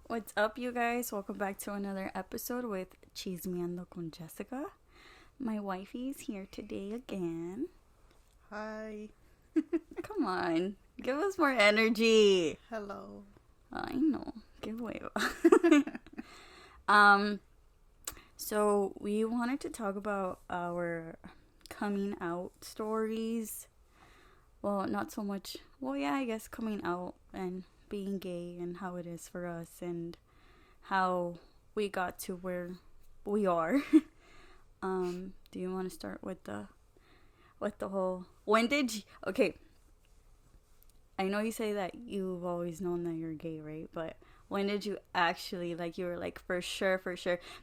What's up, you guys? Welcome back to another episode with Chismeando con Jessica. My wifey's here today again. Hi. Come on, give us more energy. Hello. I know. Give way. So we wanted to talk about our coming out stories. Well, not so much. Well, yeah, I guess coming out and being gay and how it is for us and how we got to where we are. Do you want to start with the whole okay, I know you say that you've always known that you're gay, right? But when did you actually, like, you were like, for sure,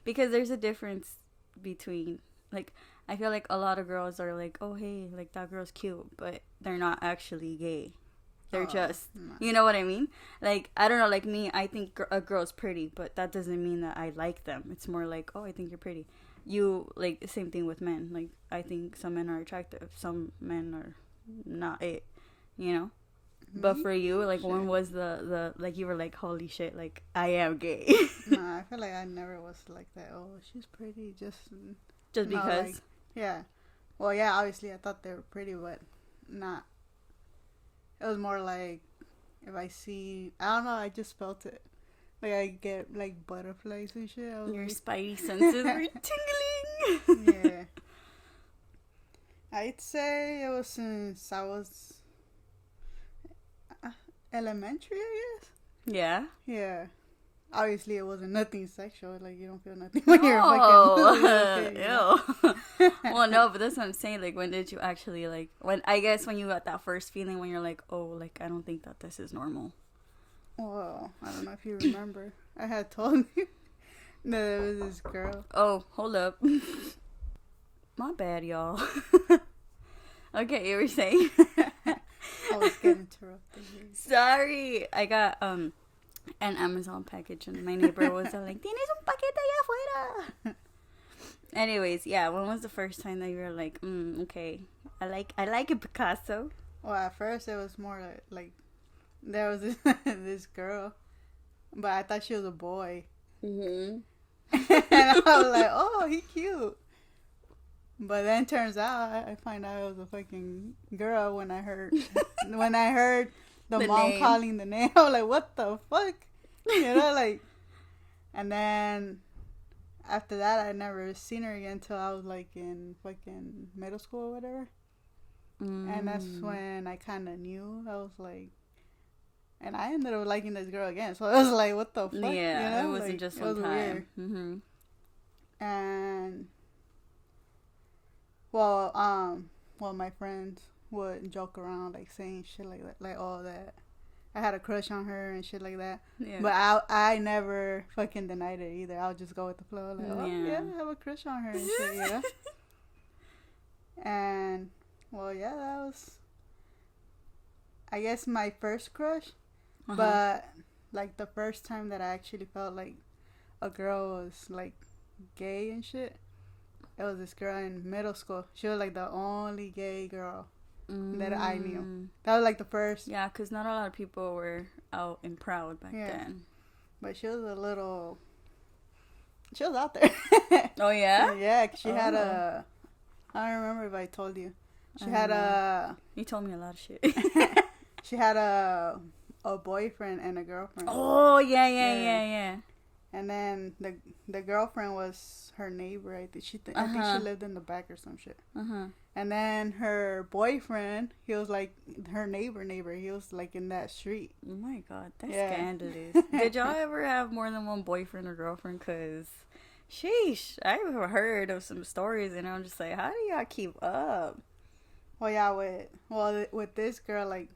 because there's a difference between, like, I feel like a lot of girls are like, oh, hey, like, that girl's cute, but they're not actually gay. They're just, you know what I mean? Like, I don't know, like me, I think a girl's pretty, but that doesn't mean that I like them. It's more like, oh, I think you're pretty. You, like, same thing with men. Like, I think some men are attractive. Some men are not it, you know? But for you, like, shit. When was the like, you were like, holy shit, like, I am gay? Nah, I feel like I never was like that. Oh, she's pretty, just because? Like, yeah. Well, yeah, obviously I thought they were pretty, but not. It was more like, if I see, I don't know, I just felt it. Like, I get, like, butterflies and shit. Your like, spidey senses were tingling. Yeah. I'd say it was since I was elementary, I guess. Yeah? Yeah. Obviously, it wasn't nothing sexual. Like, you don't feel nothing when you're fucking... Ew. Well, no, but that's what I'm saying. Like, when did you actually, like... I guess when you got that first feeling when you're like, oh, like, I don't think that this is normal. Well, I don't know if you remember. I had told you that there was this girl. Oh, hold up. My bad, y'all. Okay, you were saying? I was getting interrupted here. Sorry. I got, an Amazon package and my neighbor was like, "Tienes un paquete allá afuera." Anyways, yeah, when was the first time that you were like, okay, I like it, Picasso? Well, at first it was more like there was this girl, but I thought she was a boy. Mm-hmm. And I was like, oh, he cute. But then turns out I find out it was a fucking girl when I heard the mom name. Calling the name. I was like, what the fuck? You know, like, and then after that, I never seen her again until I was like in fucking middle school or whatever. And that's when I kind of knew. I was like, and I ended up liking this girl again. So I was like, what the fuck? Yeah, you know? It wasn't like, just one time. Weird. Mm-hmm. And well, my friends would joke around, like, saying shit like that, like, oh, that I had a crush on her and shit like that. Yeah. But I never fucking denied it either. I'll just go with the flow, like, oh, yeah, I have a crush on her and shit, you know? And, well, yeah, that was, I guess, my first crush. But, like, the first time that I actually felt like a girl was, like, gay and shit, it was this girl in middle school. She was, like, the only gay girl that I knew. That was, like, the first. Yeah, because not a lot of people were out and proud back then. But she was she was out there. Oh, yeah? Yeah, she had I don't remember if I told you. She had You told me a lot of shit. She had a boyfriend and a girlfriend. Oh, yeah. And then the girlfriend was her neighbor. I think she lived in the back or some shit. And then her boyfriend, he was like her neighbor. He was like in that street. Oh my god, that's scandalous. Did y'all ever have more than one boyfriend or girlfriend? Cause, sheesh, I've heard of some stories, and I'm just like, how do y'all keep up? Well, yeah, with this girl, like,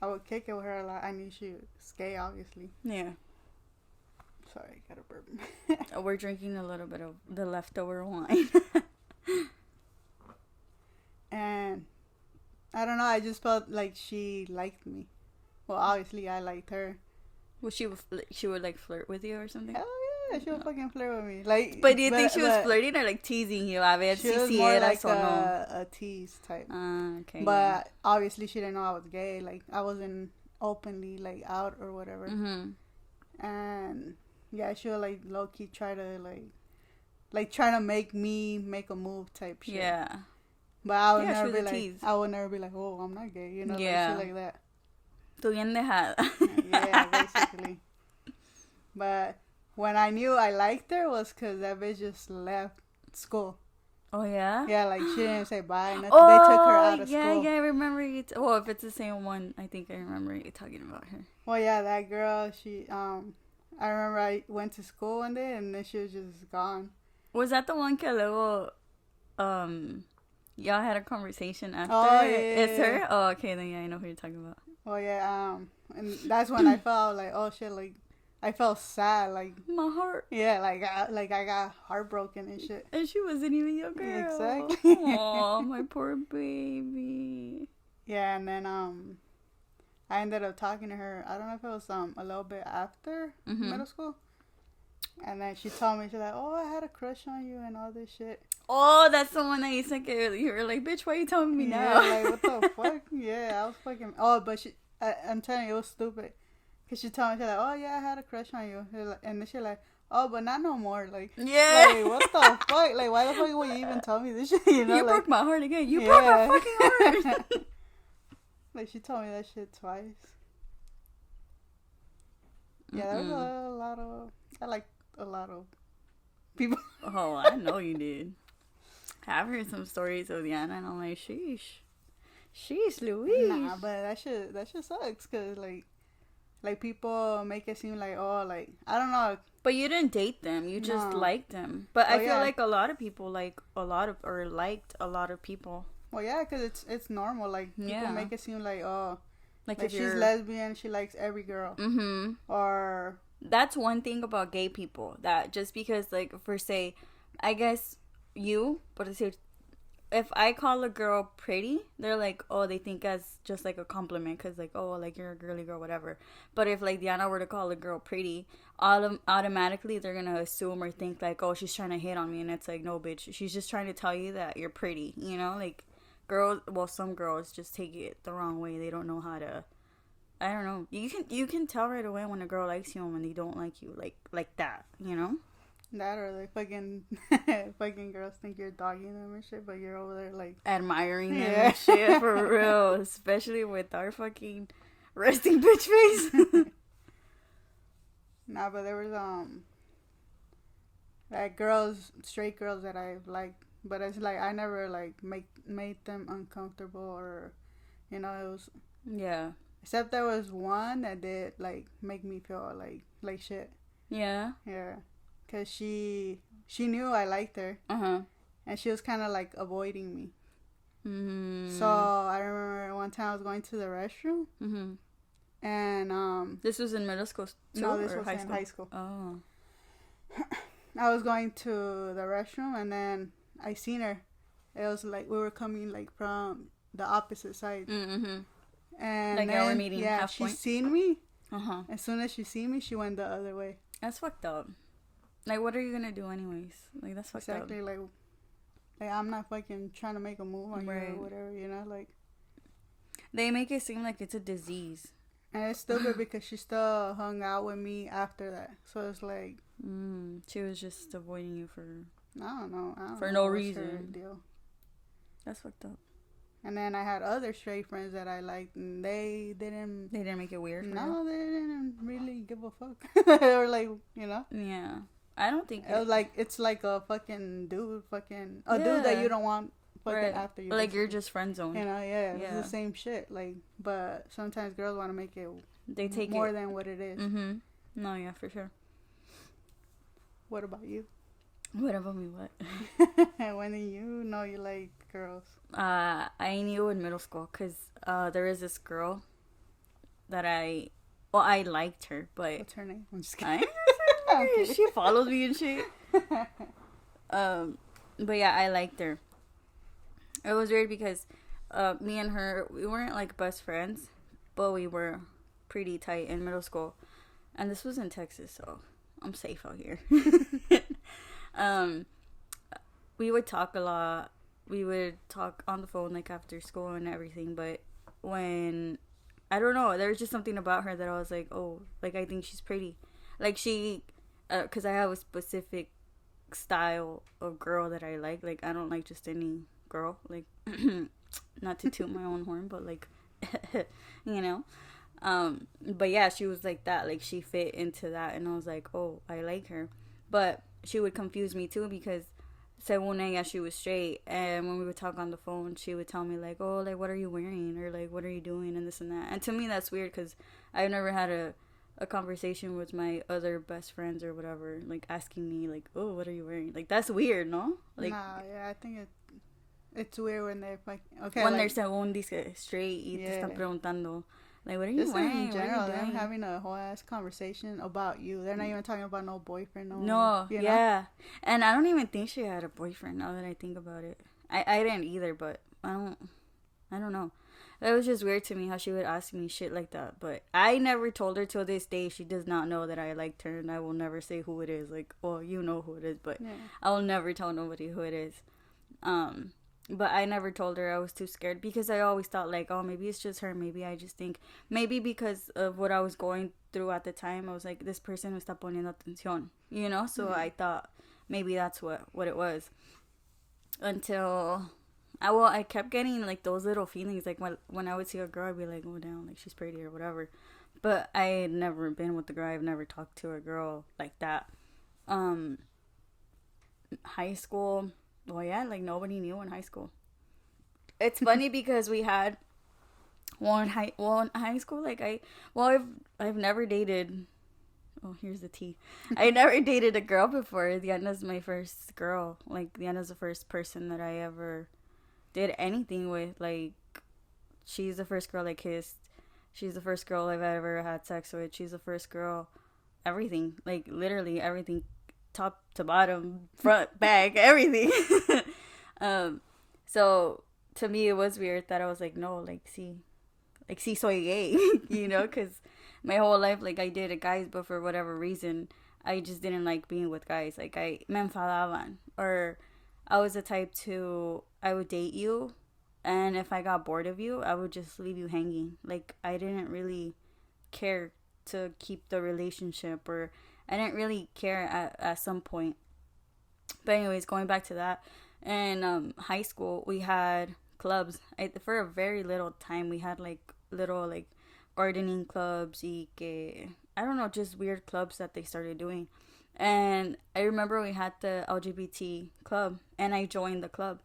I would kick it with her a lot. I knew she was gay, obviously. Yeah. Sorry, I got a burp. We're drinking a little bit of the leftover wine. And I don't know, I just felt like she liked me. Well, obviously I liked her. Well, she would like flirt with you or something? Hell yeah, she would fucking flirt with me. Like, but do you think she was flirting or like teasing you? A ver, she was more like a tease type. Okay. But obviously she didn't know I was gay. Like, I wasn't openly like out or whatever. And Yeah, she would like low key try to like trying to make me make a move type shit. Yeah. But I would Yeah, she never was be a like, tease. I would never be like, oh, I'm not gay, you know, Yeah. like shit like that. Tu bien dejada. Yeah, basically. But when I knew I liked her was because that bitch just left school. Oh, yeah? Yeah, like she didn't say bye. Nothing. Oh, They took her out of school. Yeah, I remember you. Well, if it's the same one, I think I remember you talking about her. Well, yeah, that girl, she, I remember I went to school one day and then she was just gone. Was that the one que luego, y'all had a conversation after? Oh, yeah. It's her? Oh, okay, then yeah, I know who you're talking about. Well, yeah, and that's when I felt like, oh shit, like, I felt sad, like, My heart. yeah, like I got heartbroken and shit. And she wasn't even your girl. Exactly. Oh, my poor baby. Yeah, and then, I ended up talking to her, I don't know if it was, a little bit after middle school. And then she told me, she's like, oh, I had a crush on you and all this shit. Oh, that's the one that you said you were like, bitch, why are you telling me now? Yeah, like, what the fuck? Yeah, I was fucking... Oh, but I'm telling you, it was stupid. Because she told me, she's like, oh, yeah, I had a crush on you. And then she's like, oh, but not no more. Like, yeah. Like, what the fuck? Like, why the fuck would you even tell me this shit? You know, You like, broke my heart again. You broke my fucking heart. Like, she told me that shit twice. Yeah, there was a lot of... I like a lot of people. Oh, I know you did. I've heard some stories of Diana, and I'm like, sheesh, Louise. Nah, but that shit sucks, cause like people make it seem like, oh, like, I don't know. But you didn't date them. You just liked them. But I feel like a lot of people liked a lot of people. Well, yeah, cause it's normal. Like, people make it seem like, oh, like if she's lesbian, she likes every girl. Mm-hmm. Or that's one thing about gay people, that just because, like, for say, I guess you, but if I call a girl pretty, they're like, oh, they think as just like a compliment, because like, oh, like, you're a girly girl, whatever. But if like Diana were to call a girl pretty, automatically they're gonna assume or think like, oh, she's trying to hit on me, and it's like, no, bitch, she's just trying to tell you that you're pretty, you know? Like, girls, well, some girls just take it the wrong way. They don't know how to, I don't know. You can tell right away when a girl likes you and when they don't like you, like that, you know? That, or like fucking girls think you're dogging them and shit, but you're over there like admiring them and shit, for real. Especially with our fucking resting bitch face. Nah, but there was like straight girls that I liked, but it's like I never like made them uncomfortable, or, you know, it was, yeah. Except there was one that did like make me feel like shit. Yeah. Yeah. Cause she knew I liked her, and she was kind of like avoiding me. So I remember one time I was going to the restroom, and this was in middle school too, no, this was high in school? High school. Oh. I was going to the restroom, and then I seen her. It was like we were coming like from the opposite side, and like, then, we're meeting half she point? seen me. As soon as she seen me, she went the other way. That's fucked up. Like, what are you gonna do anyways? Like, that's fucked exactly, up. Like I'm not fucking trying to make a move on you or whatever, you know, like. They make it seem like it's a disease. And it's stupid because she still hung out with me after that. So it's like... she was just avoiding you for... I don't know. For no reason. Deal. That's fucked up. And then I had other straight friends that I liked, and they didn't... They didn't make it weird for No, you? they didn't really give a fuck. They were like, you know? Yeah. I don't think... It was like, it's like a fucking dude, dude that you don't want fucking after you. Like, you're just friend zoned. You know, it's the same shit. Like, but sometimes girls want to make it they take more than what it is. No, yeah, for sure. What about you? What about me, what? When did you know you like girls? I knew in middle school, because there is this girl that I liked her, but... What's her name? I'm just kidding. She follows me and shit. But yeah, I liked her. It was weird because me and her, we weren't like best friends, but we were pretty tight in middle school. And this was in Texas, so I'm safe out here. We would talk a lot. We would talk on the phone like after school and everything, but when, I don't know, there was just something about her that I was like, oh, like, I think she's pretty. Like, because I have a specific style of girl that I like. Like, I don't like just any girl. Like, not to toot my own horn, but like, you know. But yeah, she was like that. Like, she fit into that, and I was like, oh, I like her. But she would confuse me too because según ella, she was straight, and when we would talk on the phone, she would tell me like, oh, like, what are you wearing, or like, what are you doing, and this and that. And to me, that's weird because I've never had a conversation with my other best friends or whatever, like asking me like, oh, what are you wearing? Like, that's weird, no? Like, nah, yeah, I think it's weird when they're like, okay, when like, they're según dice straight y te yeah. están preguntando like, what are you Just wearing? in general, what are you them doing? having a whole ass conversation about you. They're not even talking about no boyfriend, No, you know? yeah. And I don't even think she had a boyfriend now that I think about it. I didn't either, but I don't know. It was just weird to me how she would ask me shit like that. But I never told her till this day. She does not know that I liked her, and I will never say who it is. Like, well, you know who it is, but Yeah. I will never tell nobody who it is. But I never told her. I was too scared because I always thought like, oh, maybe it's just her. Maybe I just think, maybe because of what I was going through at the time, I was like, this person me está poniendo atención, you know? So I thought maybe that's what it was. Until I kept getting like those little feelings, like when I would see a girl, I'd be like, oh damn, like she's pretty or whatever. But I had never been with the girl. I've never talked to a girl like that. High school, well, yeah, like nobody knew in high school. It's funny because we had in high school, like I've never dated. Oh, here's the tea. I never dated a girl before. Diana's my first girl. Like, Diana's the first person that I ever did anything with. Like, she's the first girl I kissed. She's the first girl I've ever had sex with. She's the first girl, everything. Like, literally everything. Top to bottom, front, back, everything. So, to me, it was weird that I was like, no, like, sí soy gay, you know, because my whole life, like, I dated guys, but for whatever reason, I just didn't like being with guys. Like, me enfadaban. Or I was the type I would date you, and if I got bored of you, I would just leave you hanging. Like, I didn't really care to keep the relationship, or I didn't really care at some point. But anyways, going back to that, in high school, we had clubs. For a very little time, we had like little like gardening clubs, I don't know, just weird clubs that they started doing. And I remember we had the LGBT club, and I joined the club,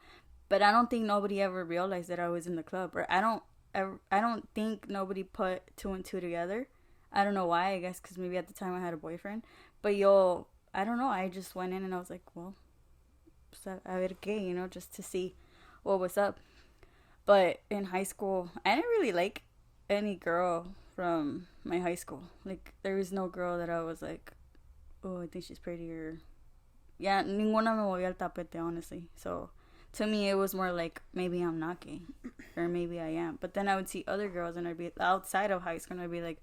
but I don't think nobody ever realized that I was in the club, or I don't think nobody put two and two together. I don't know why. I guess because maybe at the time I had a boyfriend, but I don't know. I just went in and I was like, well, a ver qué, you know, just to see what was up. But in high school, I didn't really like any girl from my high school. Like, there was no girl that I was like, oh, I think she's pretty, or yeah, ninguna me movía el tapete, honestly. So to me, it was more like, maybe I'm not gay, or maybe I am. But then I would see other girls, and I'd be outside of high school, and I'd be like,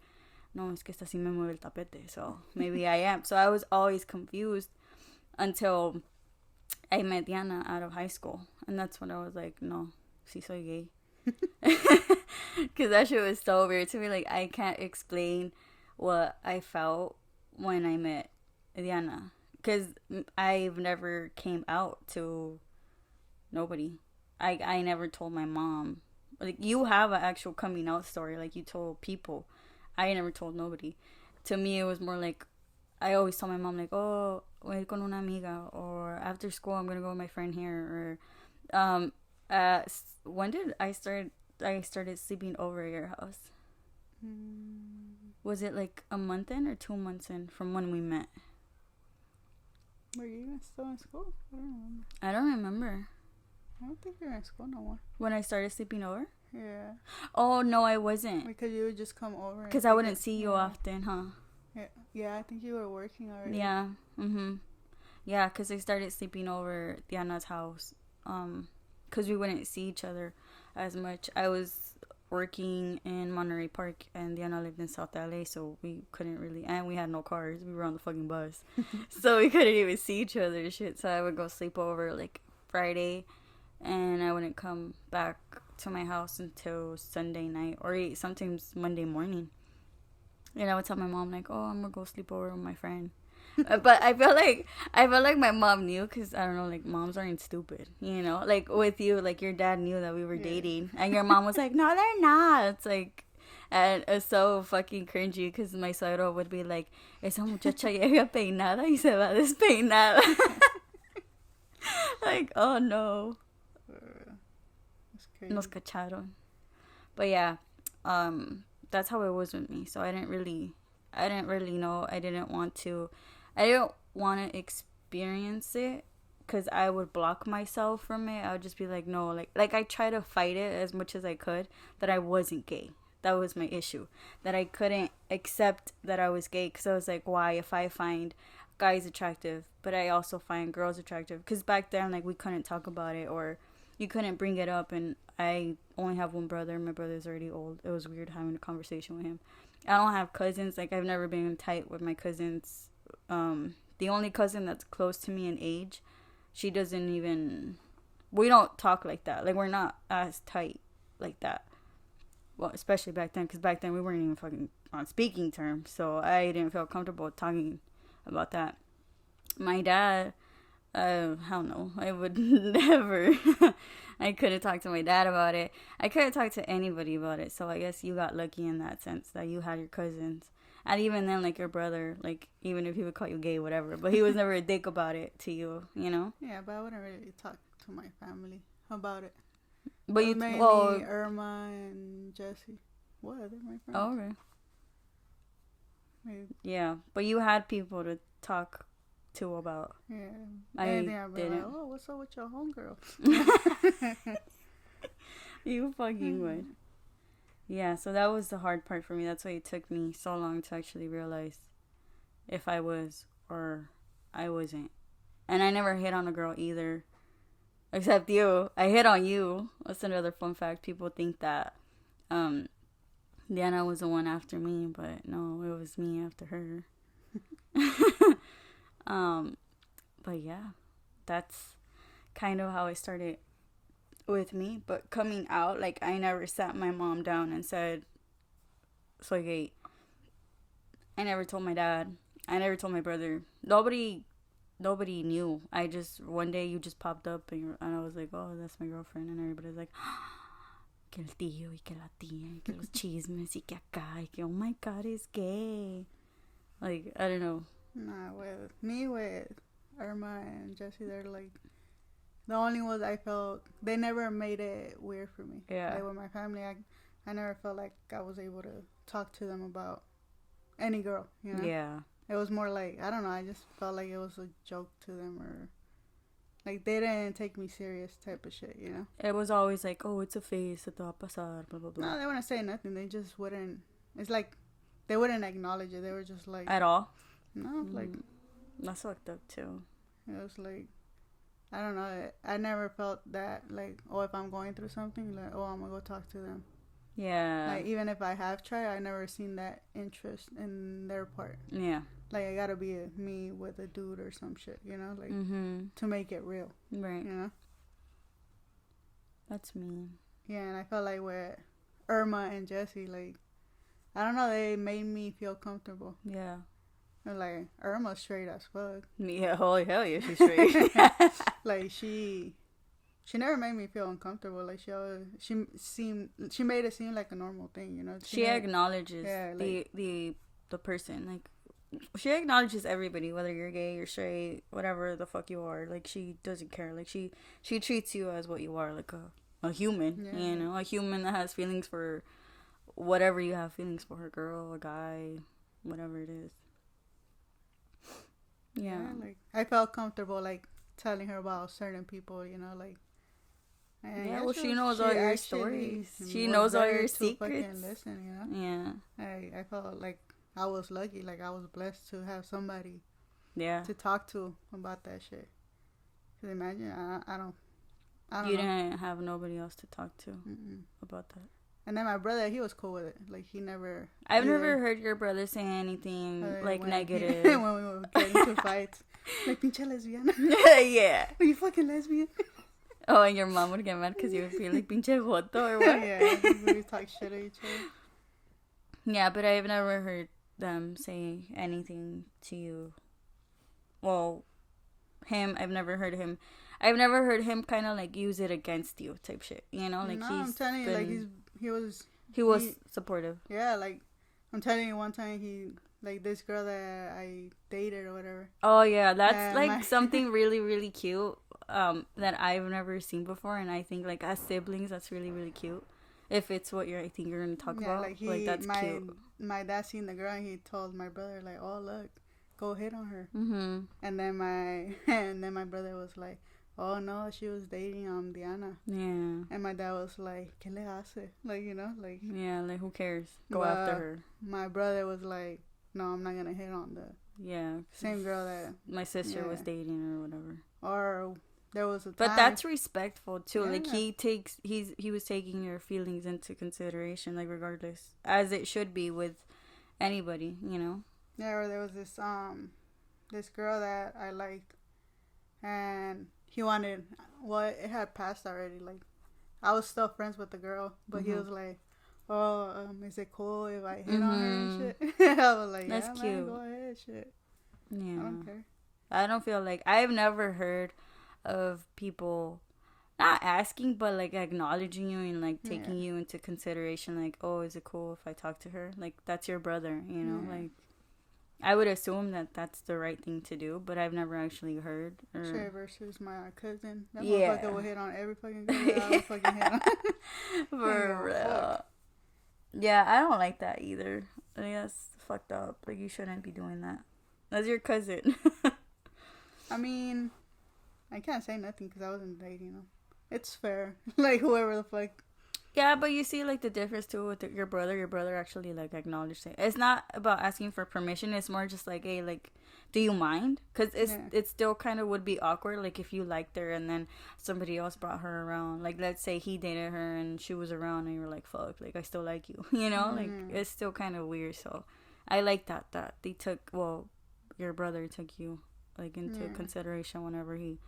no, es que esta sí me mueve el tapete, so maybe I am. So I was always confused until I met Diana out of high school, and that's when I was like, no, sí soy gay. Because that shit was so weird to me. Like, I can't explain what I felt when I met Diana, because I've never came out to nobody. I never told my mom. Like, you have an actual coming out story, like you told people. I never told nobody. To me, it was more like, I always tell my mom, like, oh, voy a ir con una amiga, or after school, I'm going to go with my friend here, or, when did I started sleeping over at your house? Was it like a month in or 2 months in from when we met? Were you even still in school? I don't remember. I don't think you're in school no more. When I started sleeping over? Yeah. Oh, no, I wasn't. Because you would just come over. Because I wouldn't see you often, huh? Yeah, I think you were working already. Yeah. Yeah, because I started sleeping over at Diana's house. Because we wouldn't see each other as much. I was working in Monterey Park, and Diana lived in South LA, so we couldn't really, and we had no cars. We were on the fucking bus. So we couldn't even see each other and shit. So I would go sleep over like Friday, and I wouldn't come back to my house until Sunday night, or sometimes Monday morning. And I would tell my mom like, "Oh, I'm gonna go sleep over with my friend." But I felt like my mom knew, because I don't know, like moms aren't stupid, you know. Like with you, like your dad knew that we were dating, and your mom was like, "No, they're not." It's like, and it's so fucking cringy because my suegro would be like, "Esa muchacha llega peinada y se va despeinada." Like, oh no, That's crazy. nos cacharon. But yeah, that's how it was with me. So I didn't really know. I didn't want to experience it because I would block myself from it. I would just be like, no, like I try to fight it as much as I could that I wasn't gay. That was my issue, that I couldn't accept that I was gay, because I was like, why, if I find guys attractive but I also find girls attractive? Because back then, like, we couldn't talk about it, or you couldn't bring it up, and I only have one brother. My brother's already old. It was weird having a conversation with him. I don't have cousins. Like, I've never been tight with my cousins. The only cousin that's close to me in age, she doesn't even... We don't talk like that. Like, we're not as tight like that. Well, especially back then, because back then we weren't even fucking on speaking terms. So I didn't feel comfortable talking about that. My dad, hell no. I would never... I couldn't talk to my dad about it. I couldn't talk to anybody about it. So I guess you got lucky in that sense that you had your cousins. And even then, like, your brother, like, even if he would call you gay, whatever. But he was never a dick about it to you, you know? Yeah, but I wouldn't really talk to my family about it. But you... mainly well, Irma and Jesse. What? They're my friends. oh, okay. Maybe. Yeah, but you had people to talk to about. Yeah. I Anything I'd be like, didn't. oh, what's up with your homegirl? You fucking would. Yeah, so that was the hard part for me. That's why it took me so long to actually realize if I was or I wasn't. And I never hit on a girl either. Except you. I hit on you. That's another fun fact. People think that Diana was the one after me, but no, it was me after her. But yeah, that's kind of how I started with me. But coming out, like, I never sat my mom down and said, soy gay. I never told my dad. I never told my brother. Nobody knew. I just, one day you just popped up and I was like, oh, that's my girlfriend. And everybody's like, que el tío y que la tía y que los chismes y que acá y que, oh my God, he's gay. Like, I don't know. Nah, with Irma and Jesse, they're like the only ones I felt. They never made it weird for me. Yeah. Like with my family, I never felt like I was able to talk to them about any girl. You know. Yeah. It was more like, I don't know. I just felt like it was a joke to them, or like they didn't take me serious type of shit. You know. It was always like, oh, it's a phase, se te va a pasar, blah blah blah. No, they wouldn't say nothing. They just wouldn't. It's like they wouldn't acknowledge it. They were just like at all. No, like that's fucked up too. It was like, I don't know. I never felt that, like, oh, if I'm going through something, like, oh, I'm gonna go talk to them. Yeah. Like, even if I have tried, I never seen that interest in their part. Yeah. Like, I gotta be me with a dude or some shit, you know, like to make it real. Right. You know. That's mean. Yeah, and I felt like with Irma and Jesse, like, I don't know, they made me feel comfortable. Yeah. And like Irma's straight as fuck. Yeah, holy hell yeah, she's straight. Like she never made me feel uncomfortable. Like she made it seem like a normal thing, you know. She acknowledges like, the person. Like, she acknowledges everybody, whether you're gay or straight, whatever the fuck you are. Like, she doesn't care. Like, she treats you as what you are, like a human. Yeah. You know, a human that has feelings for whatever you have feelings for, a girl, a guy, whatever it is. Yeah. Like, I felt comfortable, like, telling her about certain people, you know, like. Yeah, well, she knows all your stories. She knows all your secrets. Listen, you know. Yeah. I felt like I was lucky, like I was blessed to have somebody. Yeah. To talk to about that shit. Cause imagine, I don't You know. didn't have nobody else to talk to about that. And then my brother, he was cool with it. Like, he never... I've never heard your brother say anything, negative. When we were getting into fights. Like, pinche lesbiana. Yeah. Are you fucking lesbian? Oh, and your mom would get mad because you would feel like pinche joto or what? Yeah, we talk shit at each other. Yeah, but I've never heard them say anything to you. Well, him, I've never heard him kind of like use it against you type shit. You know, like no, I'm telling you, like he was supportive. Yeah, like I'm telling you, one time he like this girl that I dated or whatever. Oh yeah, that's like something really really cute. That I've never seen before, and I think like as siblings, that's really really cute. If it's what I think you're gonna talk about, like that's cute. My dad seen the girl, and he told my brother like, "Oh look, go hit on her." Mm-hmm. And then my brother was like, "Oh no, she was dating Diana." Yeah. And my dad was like, "¿Qué le hace?" Like, you know, like. Yeah, like who cares? Go after her. My brother was like, "No, I'm not gonna hit on the same girl that my sister was dating or whatever." Or there was a time. But that's respectful too. Yeah. Like he was taking your feelings into consideration, like regardless, as it should be with anybody, you know. Yeah, or there was this girl that I liked, and he wanted. Well, it had passed already. Like, I was still friends with the girl, but he was like, "Oh, is it cool if I hit on her and shit?" I was like, "That's cute. Man, go ahead, shit." Yeah, I don't care. I don't feel like I've never heard of people not asking but like acknowledging you and like taking you into consideration, like, oh, is it cool if I talk to her? Like, that's your brother, you know. Like, I would assume that that's the right thing to do, but I've never actually heard. Shay versus my cousin, that motherfucker will hit on every fucking girl that I would fucking hit on. For real. Yeah, I don't like that either. Like, that's fucked up. Like, you shouldn't be doing that. That's your cousin. I mean, I can't say nothing because I wasn't dating him. It's fair. Like, whoever the fuck. Yeah, but you see, like, the difference, too, with your brother. Your brother actually, like, acknowledged it. It's not about asking for permission. It's more just like, hey, like, do you mind? Because it still kind of would be awkward, like, if you liked her and then somebody else brought her around. Like, let's say he dated her and she was around and you were like, fuck, like, I still like you. You know? Like, it's still kind of weird. So, I like that they took, well, your brother took you, like, into consideration whenever he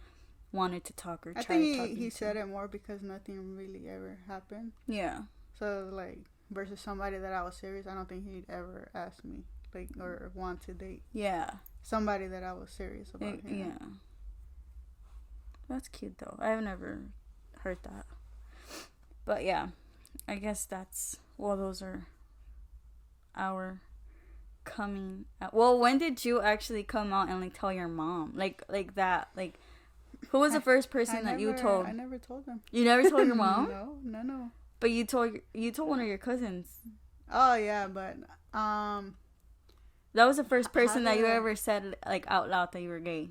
wanted to talk or try to talk. I think he said it more because nothing really ever happened. Yeah. So, like, versus somebody that I was serious, I don't think he'd ever ask me, like, or want to date. Yeah. Somebody that I was serious about. Yeah. That's cute, though. I've never heard that. But, yeah. I guess those are our coming out. Well, when did you actually come out and, like, tell your mom? Like that, like, who was the first person that you told? I never told them. You never told your mom? No. But you told one of your cousins. Oh yeah, but that was the first person that you ever said, like, out loud that you were gay.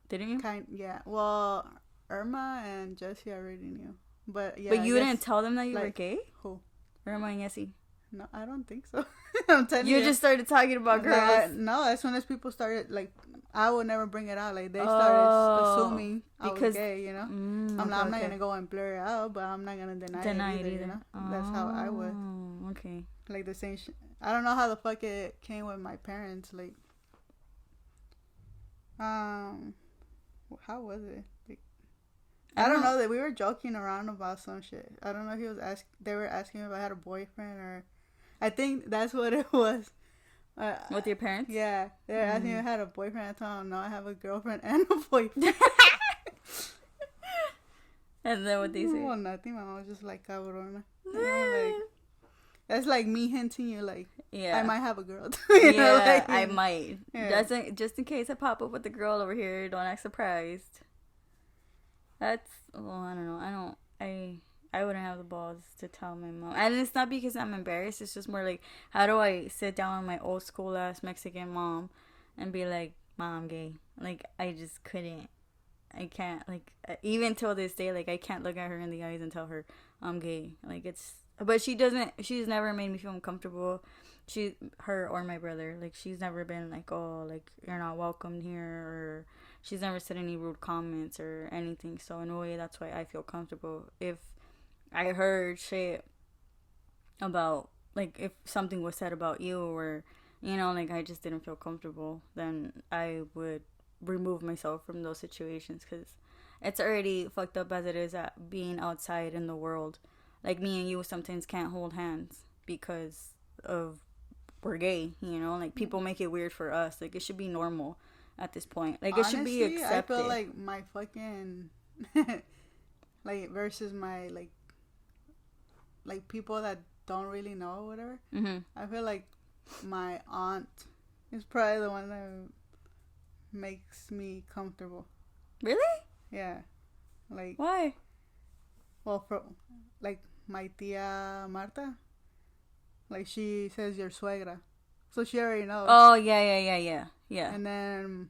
Didn't you? Yeah. Well, Irma and Jesse already knew, but yeah. But you didn't tell them that you were gay? Who? Irma and Jesse. No, I don't think so. I'm telling you. You just started talking about girls. No, as soon as people started, like, I would never bring it out. Like, they started assuming I was gay, you know? I'm not going to go and blur it out, but I'm not going to deny it either, you know? That's how I would. Okay. Like, the same shit. I don't know how the fuck it came with my parents. Like, how was it? Like, I don't know. That we were joking around about some shit. I don't know if they were asking if I had a boyfriend or... I think that's what it was. With your parents? Yeah. They were asking if I had a boyfriend. I told them, no, I have a girlfriend and a boyfriend. And then what they say? Well, nothing. My mom was just like, cabrona. Like, that's like me hinting you, like, I might have a girl. You know, like, I might. Yeah. Just in case I pop up with a girl over here, don't act surprised. That's, well, I don't know. I wouldn't have the balls to tell my mom. And it's not because I'm embarrassed. It's just more like, how do I sit down with my old school ass Mexican mom and be like, Mom, I'm gay? Like, I just couldn't. I can't. Like, even till this day, like, I can't look at her in the eyes and tell her I'm gay. Like, it's... But she's never made me feel uncomfortable. Her or my brother. Like, she's never been like, oh, like, you're not welcome here, or she's never said any rude comments or anything. So, in a way, that's why I feel comfortable. If I heard shit about, like, if something was said about you or, you know, like, I just didn't feel comfortable, then I would remove myself from those situations, because it's already fucked up as it is at being outside in the world. Like, me and you sometimes can't hold hands because of we're gay, you know? Like, people make it weird for us. Like, it should be normal at this point. Like, Honestly, it should be accepted. I feel like my fucking... like, versus my, like, people that don't really know or whatever. Mm-hmm. I feel like my aunt is probably the one that makes me comfortable. Really? Yeah. Like... Why? Well, like, my tia Marta, like, she says your suegra. So she already knows. Oh, yeah. And then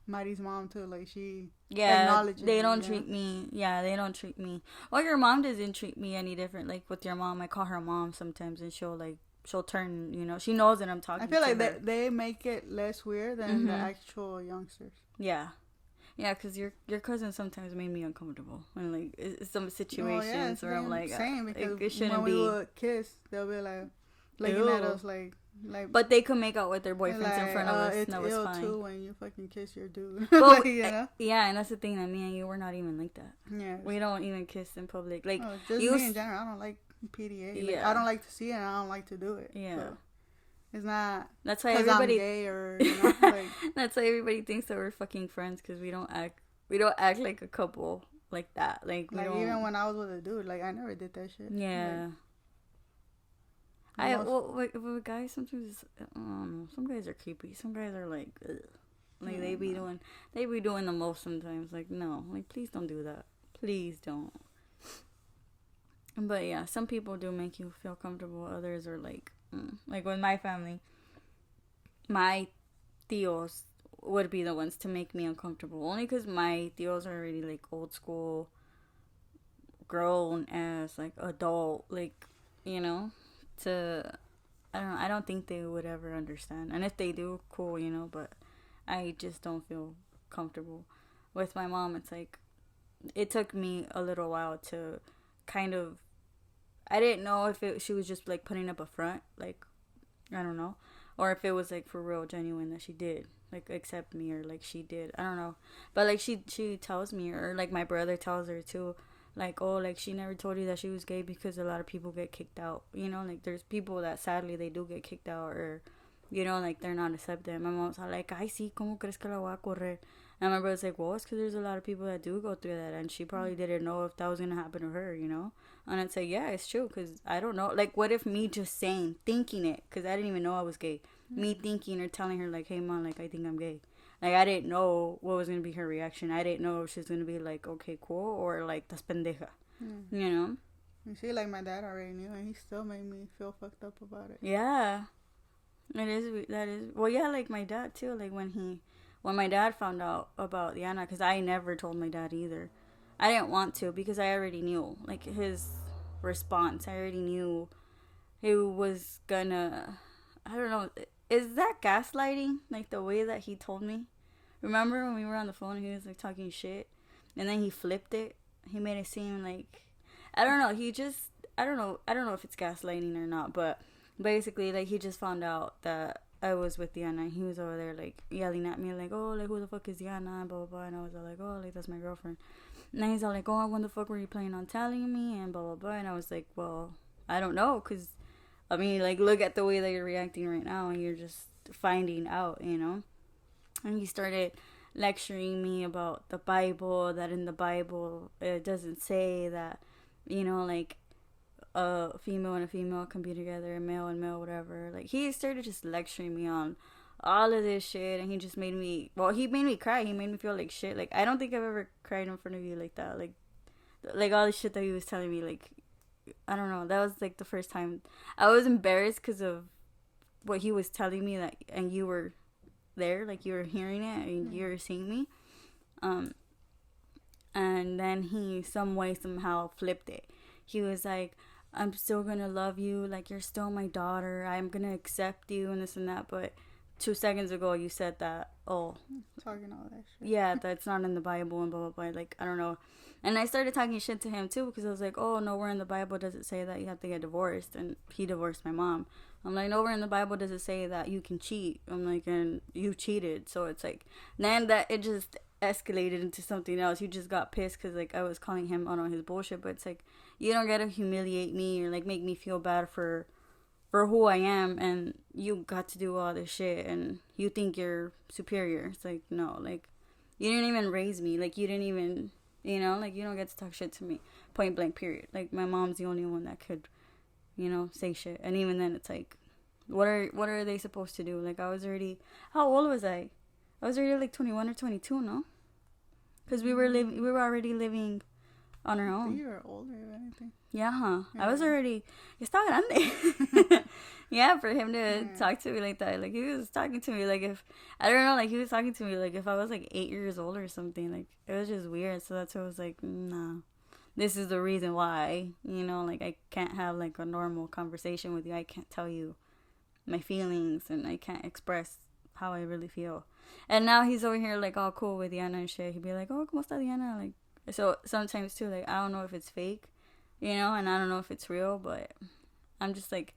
Mari's mom, too. Like, she acknowledges they don't me, treat me. Yeah, they don't treat me. Well, your mom doesn't treat me any different. Like, with your mom, I call her mom sometimes, and she'll turn, you know. She knows that I'm talking to her. I feel like they make it less weird than the actual youngsters. Yeah. Yeah, because your cousin sometimes made me uncomfortable. And, like, it's some situations where I'm like, same, because it shouldn't when be. we would kiss, they'll be like, looking at us like... But they could make out with their boyfriends like, in front of us, it's and that was fine. too when you fucking kiss your dude. Well, like, you know? Yeah, and that's the thing, that me and you, we're not even like that. Yeah. We don't even kiss in public. Like, just me in general, I don't like PDA. Like, I don't like to see it, and I don't like to do it. Yeah. So it's not... That's why everybody... I'm gay or, you know, like... That's why everybody thinks that we're fucking friends, because we don't act like a couple like that. Like even when I was with a dude, like, I never did that shit. Yeah. Like, with guys, sometimes some guys are creepy. Some guys are like, ugh. Like, they be doing the most sometimes. Like, no, like, please don't do that. Please don't. But yeah, some people do make you feel comfortable. Others are like, like with my family, my tios would be the ones to make me uncomfortable. Only because my tios are already like old school, grown as like adult, like, you know. I don't think they would ever understand, and if they do, cool, you know, but I just don't feel comfortable. With my mom, it's like, it took me a little while to kind of, I didn't know if she was just like putting up a front, like, I don't know, or if it was like for real, genuine, that she did like accept me, or like she did, I don't know, but like she tells me, or like my brother tells her too, like, oh, like, she never told you that she was gay because a lot of people get kicked out, you know, like, there's people that sadly they do get kicked out, or, you know, like, they're not accepted. My mom's like, ay, sí, ¿cómo crees que la voy a correr? And my brother's like, well, it's because there's a lot of people that do go through that, and she probably didn't know if that was gonna happen to her, you know. And I'd say, yeah, it's true, because I don't know, like, what if me just thinking it, because I didn't even know I was gay, me thinking or telling her, like, hey, mom, like, I think I'm gay. Like, I didn't know what was going to be her reaction. I didn't know if she was going to be like, okay, cool, or like, tas pendeja. You know? You see, like, my dad already knew, and he still made me feel fucked up about it. Yeah. That is. Well, yeah, like, my dad, too. Like, when my dad found out about Diana, because I never told my dad either. I didn't want to, because I already knew, like, his response. I already knew he was gonna, I don't know. Is that gaslighting? Like, the way that he told me? Remember when we were on the phone and he was, like, talking shit? And then he flipped it? He made it seem like... I don't know. He just... I don't know if it's gaslighting or not. But basically, like, he just found out that I was with Diana. He was over there, like, yelling at me. Like, oh, like, who the fuck is Diana? And blah, blah, blah. And I was all like, oh, like, that's my girlfriend. And then he's all like, oh, when the fuck were you planning on telling me? And blah, blah, blah. And I was like, well, I don't know. Because... I mean, like, look at the way that you're reacting right now, and you're just finding out, you know? And he started lecturing me about the Bible, that in the Bible, it doesn't say that, you know, like, a female and a female can be together, male and male, whatever. Like, he started just lecturing me on all of this shit, and he just made me, well, he made me cry. He made me feel like shit. Like, I don't think I've ever cried in front of you like that. Like all the shit that he was telling me, like, I don't know. That was, like, the first time. I was embarrassed because of what he was telling me, that, and you were there, like, you were hearing it, and you were seeing me. And then he, some way, somehow flipped it. He was like, I'm still gonna love you. Like, you're still my daughter. I'm gonna accept you, and this and that. But 2 seconds ago, you said that, oh. Talking all that shit. Yeah, that's not in the Bible, and blah, blah, blah. Like, I don't know. And I started talking shit to him, too, because I was like, oh, nowhere in the Bible does it say that you have to get divorced. And he divorced my mom. I'm like, nowhere in the Bible does it say that you can cheat. I'm like, and you cheated. So it's like, then that it just escalated into something else. He just got pissed because, like, I was calling him out on his bullshit. But it's like, you don't get to humiliate me or, like, make me feel bad for for who I am, and you got to do all this shit, and you think you're superior. It's like, no, like, you didn't even raise me. Like, you didn't even, you know, like, you don't get to talk shit to me. Point blank, period. Like, my mom's the only one that could, you know, say shit. And even then, it's like, what are they supposed to do? Like, I was already, how old was I? I was already like 21 or 22, no? Because we were already living on our own. You were older or anything. Yeah, huh? Yeah. I was already, estaba grande. Yeah, for him to talk to me like that. Like, he was talking to me like if, I don't know, like, he was talking to me like if I was like 8 years old or something. Like, it was just weird. So that's why I was like, nah, this is the reason why, you know, like, I can't have like a normal conversation with you. I can't tell you my feelings, and I can't express how I really feel. And now he's over here like all cool with Diana and shit. He'd be like, oh, ¿cómo está Diana? Like, so sometimes too, like, I don't know if it's fake, you know, and I don't know if it's real, but I'm just like,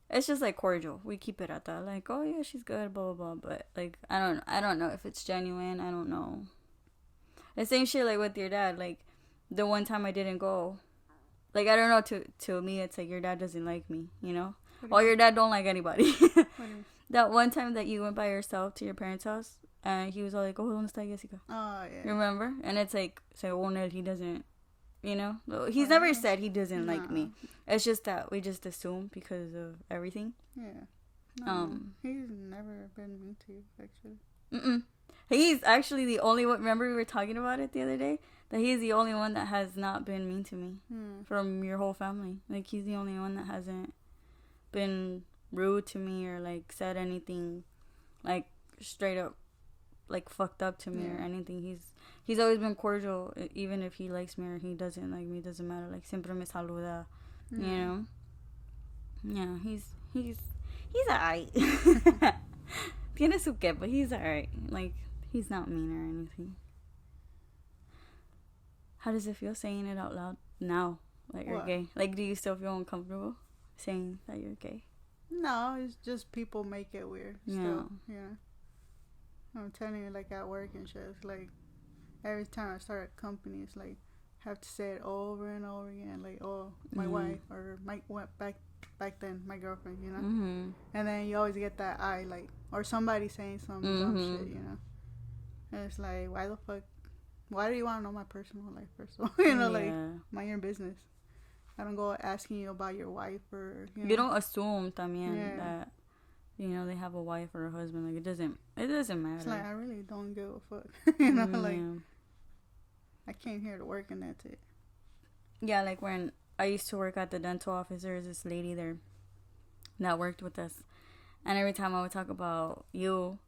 it's just like cordial. We keep it at that. Like, oh yeah, she's good, blah blah blah. But like, I don't know if it's genuine. I don't know. The same shit like with your dad. Like, the one time I didn't go, like, I don't know. To me, it's like your dad doesn't like me. You know, or your dad don't like anybody. That one time that you went by yourself to your parents' house, and he was all like, "Oh, ¿dónde está Jessica?" Oh yeah. Remember? And it's like, so he doesn't. You know, he's never said he doesn't like me. It's just that we just assume because of everything. Yeah. No, he's never been mean to you, actually. He's actually the only one. Remember, we were talking about it the other day, that he's the only one that has not been mean to me from your whole family. Like, he's the only one that hasn't been rude to me or like said anything like straight up like fucked up to me or anything. He's always been cordial, even if he likes me or he doesn't like me. Doesn't matter. Like, siempre me saluda, you know. Yeah, he's alright. Tiene su que, but he's alright. Like, he's not mean or anything. How does it feel saying it out loud now that you're gay? Like, do you still feel uncomfortable saying that you're gay? No, it's just people make it weird. Still, yeah. I'm telling you, like, at work and shit, it's like every time I start a company, it's like have to say it over and over again, like, oh, my wife, or my back then my girlfriend, you know. And then you always get that eye, like, or somebody saying some dumb shit, you know. And it's like, why the fuck? Why do you want to know my personal life first? You know, like, mind your business. I don't go asking you about your wife or, you know. You don't assume también that, you know, they have a wife or a husband. Like, it doesn't matter. It's like, I really don't give a fuck. You know, like, I came here to work and that's it. Yeah, like when I used to work at the dental office, there was this lady there that worked with us. And every time I would talk about you,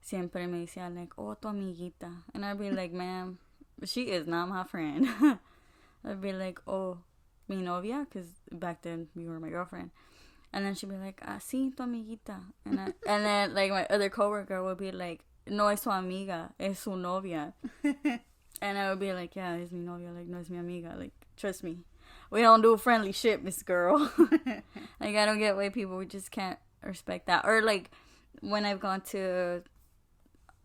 siempre me decía like, oh, tu amiguita. And I'd be like, ma'am, she is not my friend. I'd be like, oh, mi novia, because back then you were my girlfriend. And then she'd be like, ah, sí, tu amiguita. And then like my other coworker would be like, no es su amiga, es su novia. And I would be like, yeah, es mi novia, like, no es mi amiga, like, trust me, we don't do friendly shit, Miss Girl. Like, I don't get why people just can't respect that. Or like when I've gone to,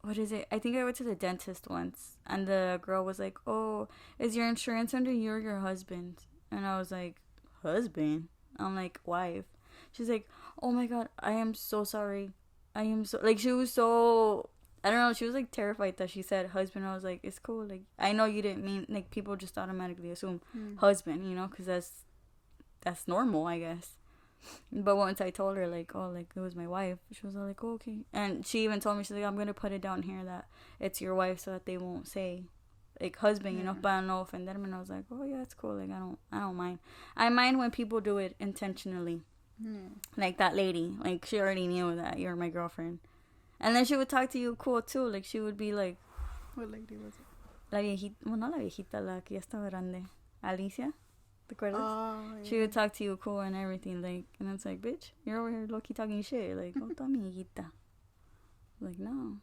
what is it? I think I went to the dentist once, and the girl was like, oh, is your insurance under you or your husband? And I was like, husband? I'm like, wife. She's like, oh my god, I am so sorry. I am so, like, she was so, I don't know, she was like terrified that she said husband. I was like, it's cool. Like, I know you didn't mean, like, people just automatically assume husband, you know, because that's normal, I guess. But once I told her, like, oh, like, it was my wife, she was all like, oh, okay. And she even told me, she's like, I'm going to put it down here that it's your wife so that they won't say, like, husband, you know, para no ofenderme. And I was like, oh, yeah, it's cool. Like, I don't mind. I mind when people do it intentionally. Like that lady. Like, she already knew that you're my girlfriend. And then she would talk to you cool, too. Like, she would be like... What lady was it? La viejita... Well, no la viejita, la que ya estaba grande. Alicia. ¿Te acuerdas? Oh, yeah. She would talk to you cool and everything, like, and it's like, bitch, you're over here low-key talking shit, like, oh, tu amiguita. Like, no,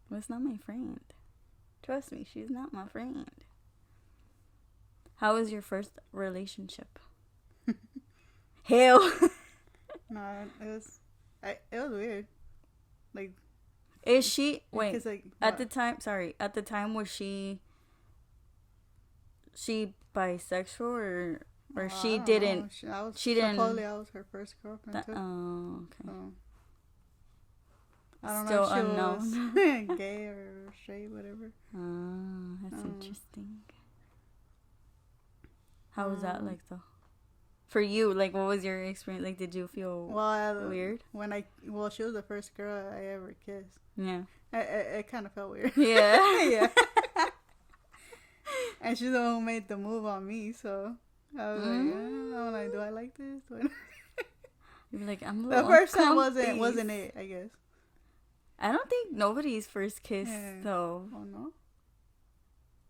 that's not my friend. Trust me, she's not my friend. How was your first relationship? Hell. No, it was weird. Like, is she, wait, like, at the time, was she bisexual or or I she don't didn't. know. She didn't. Supposedly I was her first girlfriend too. Oh, okay. So, I don't Still know if she unknown. was gay or straight, whatever. That's interesting. How was that like though? For you, like, what was your experience? Like, did you feel weird? Well, she was the first girl I ever kissed. Yeah. It kind of felt weird. Yeah. Yeah. And she's the one who made the move on me, so I was like, I'm like, do I like this? You're like, I'm a the little first time uncomfy. wasn't it, I guess. I don't think nobody's first kiss though. Oh no.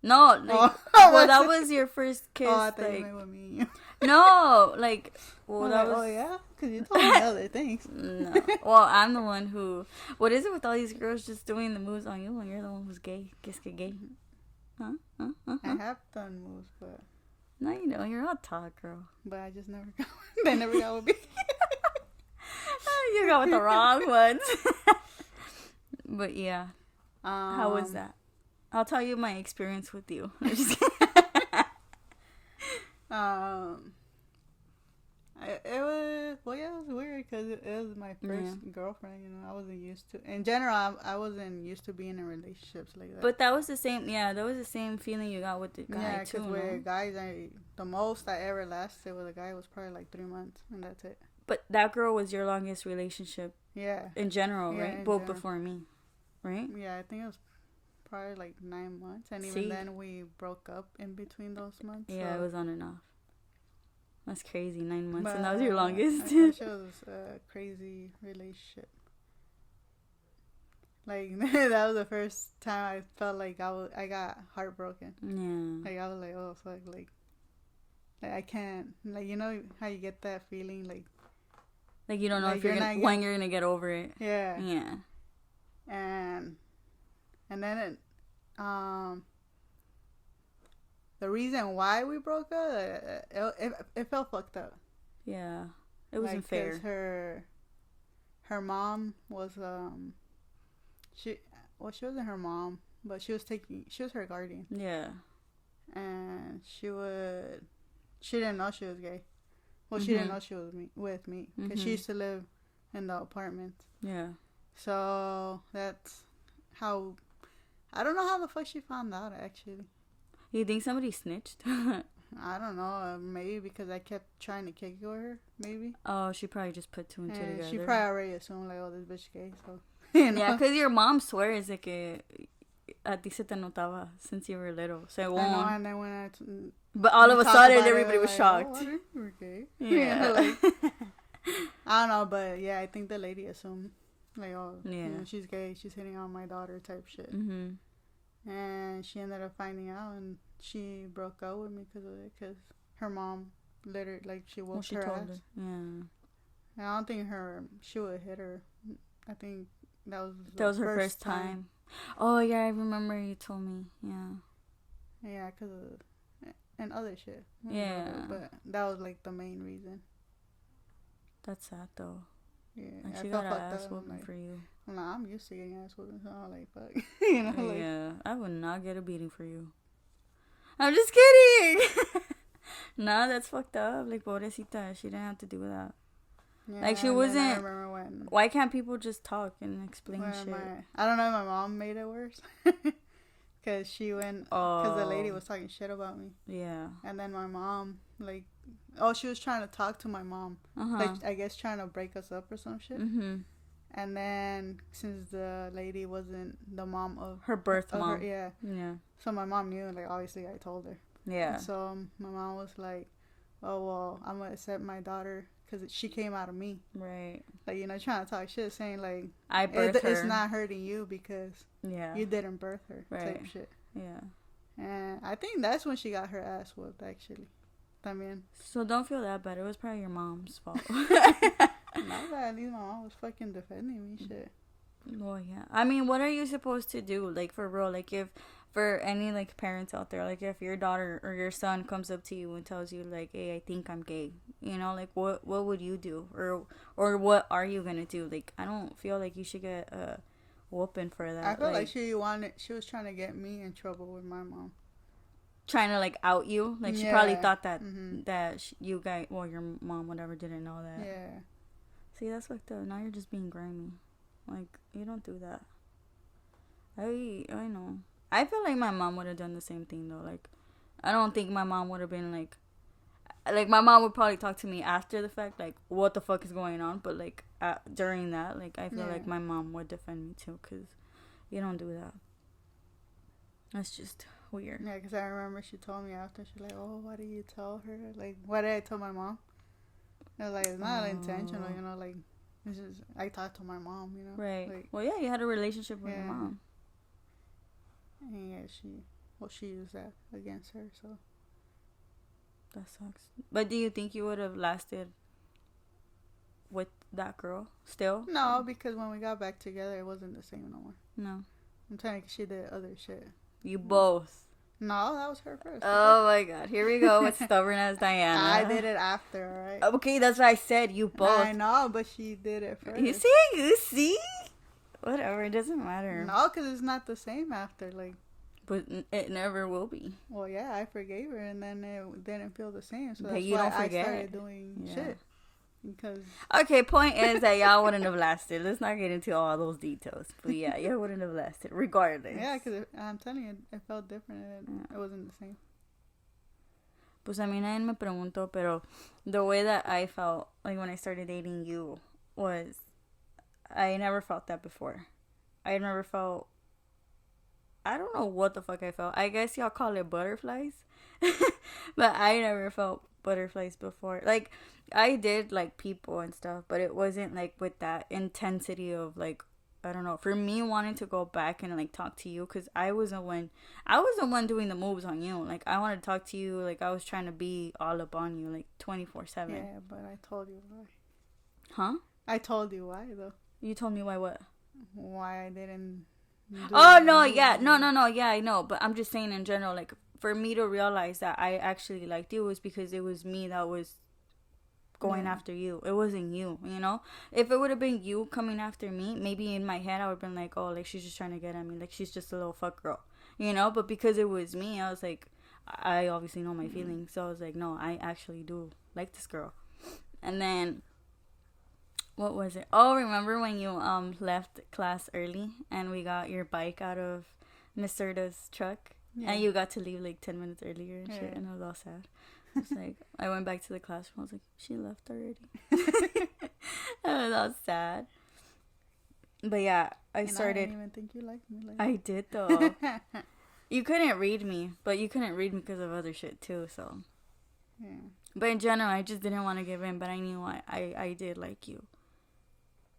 No, like, well, that was your first kiss. Oh, I thought like, you meant with me. no, like, well, that like, was. oh yeah, because you told me other things. No, well, I'm the one who. What is it with all these girls just doing the moves on you, and you're the one who's gay? Kiss get gay. Huh? I have done moves, but no, you know, you're all talk, girl. but I just never got. They never got with me. You got with the wrong ones. But yeah, how was that? I'll tell you my experience with you. I'm just it was weird because it was my first girlfriend. You know, I wasn't used to. In general, I wasn't used to being in relationships like that. But that was the same. Yeah, that was the same feeling you got with the guy yeah, too. because with guys, the most I ever lasted with a guy was probably like 3 months, and that's it. But that girl was your longest relationship. Yeah. In general, right? In Both general. before me, right? Yeah, I think it was probably like 9 months, and even then we broke up in between those months. Yeah, so. it was on and off. That's crazy, 9 months, and that was your longest. I thought it was a crazy relationship. Like that was the first time I felt like I got heartbroken. Yeah. Like I was like, oh fuck, like I can't, like, you know how you get that feeling like you don't know if when you're gonna get over it. Yeah. Yeah. And then the reason why we broke up, it felt fucked up. Yeah, it wasn't fair. Her mom was she wasn't her mom, but she was her guardian. Yeah. And she didn't know she was gay. Well, she didn't know she was with me because she used to live in the apartment. Yeah. So that's how. I don't know how the fuck she found out, actually. You think somebody snitched? I don't know. Maybe because I kept trying to kick her, maybe. Oh, she probably just put two and two together. She probably already assumed, like, oh, this bitch gay, so. You know? Yeah, because your mom swears like a ti se te notaba since you were little. Según. I know, and then when but all of a sudden, everybody was like, shocked. Oh, I didn't know you were gay. Yeah. Like, I don't know, but yeah, I think the lady assumed, like, oh, yeah, you know, she's gay, she's hitting on my daughter type shit. And she ended up finding out, and she broke up with me because of it, because her mom literally, like, she whooped her ass. Her. Yeah. And I don't think she would hit her. I think that was her first time. Oh, yeah, I remember you told me. Yeah. Yeah, because of, and other shit. Yeah. But that was, like, the main reason. That's sad, though. Yeah. Like, she got an ass whooping for you. I'm like, I'm used to getting ass whooping, so I'm like, fuck. You know, like. Yeah, I would not get a beating for you. I'm just kidding. Nah, that's fucked up. Like, pobrecita, she didn't have to do that. Yeah, like, she wasn't. I remember when. Why can't people just talk and explain shit? I don't know if my mom made it worse. Because she went. Because the lady was talking shit about me. Yeah. And then my mom, like. She was trying to talk to my mom. Like, I guess trying to break us up or some shit. And then, since the lady wasn't the mom of her birth mom. Yeah. So my mom knew, like, obviously I told her. Yeah. And so my mom was like, oh, well, I'm going to accept my daughter because she came out of me. Right. Like, you know, trying to talk shit, saying, like, I birthed her. It's not hurting you because you didn't birth her. Right. Type shit. Yeah. And I think that's when she got her ass whooped, actually. I mean. So don't feel that bad. It was probably your mom's fault. Not bad. At least my mom was fucking defending me, shit. Well, yeah. I mean, what are you supposed to do? Like, for real, like, if for any, like, parents out there, like, if your daughter or your son comes up to you and tells you, like, hey, I think I'm gay, you know, like, what would you do? Or what are you gonna do? Like, I don't feel like you should get a whooping for that. I feel like she was trying to get me in trouble with my mom. trying to like out you. Like she probably thought that you guys, well, your mom, whatever, didn't know that. Yeah. See, that's fucked up. Now you're just being grimy. Like, you don't do that. I know. I feel like my mom would have done the same thing though. Like, I don't think my mom would have been like my mom would probably talk to me after the fact, like, what the fuck is going on? But like during that, like, I feel like my mom would defend me too, cause you don't do that. That's just weird. Yeah, because I remember she told me after, she's like, oh, why did you tell her? Like, why did I tell my mom? I was like, it's not intentional, you know, like, it's just, I talked to my mom, you know. Right. Like, well, yeah, you had a relationship with your mom. And yeah, she used that against her, so. That sucks. But do you think you would have lasted with that girl still? No, because when we got back together, it wasn't the same no more. No. I'm telling you, she did other shit. You both. No, that was her first. Oh my god. Here we go with stubborn as Diana. I did it after, alright? Okay, that's what I said. You both. I know, but she did it first. You see? You see? Whatever. It doesn't matter. No, because it's not the same after. Like. But it never will be. Well, yeah, I forgave her, and then it didn't feel the same. So but that's you why don't forget. I started doing shit. Because okay, point is that y'all wouldn't have lasted. Let's not get into all those details. But yeah, y'all wouldn't have lasted regardless. Yeah, because I'm telling you, it felt different. It wasn't the same. Pues a mí nadie me preguntó, pero the way that I felt, like when I started dating you, was I never felt that before. I never felt, I don't know what the fuck I felt. I guess y'all call it butterflies. But I never felt butterflies before. Like, I did like people and stuff, but it wasn't like with that intensity of like, I don't know, for me wanting to go back and like talk to you, because I was the one doing the moves on you. Like, I wanted to talk to you, like I was trying to be all up on you, like 24/7. Yeah, but I told you why. Huh? I told you why though. You told me why what? Why I didn't. Oh no, yeah, no, yeah, I know, but I'm just saying in general, like for me to realize that I actually liked you was because it was me that was going after you. It wasn't you, you know? If it would have been you coming after me, maybe in my head I would have been like, oh, like she's just trying to get at me, like she's just a little fuck girl, you know? But because it was me, I was like, I obviously know my feelings, so I was like, no, I actually do like this girl. And then what was it? Oh, remember when you left class early and we got your bike out of Miss Serta's truck? Yeah. And you got to leave like 10 minutes earlier and shit, and I was all sad. It's like, I went back to the classroom. I was like, she left already. I was all sad. But yeah, I started. I didn't even think you liked me. Like I did though. You couldn't read me, but you couldn't read me because of other shit too. So. Yeah. But in general, I just didn't want to give in. But I knew I did like you.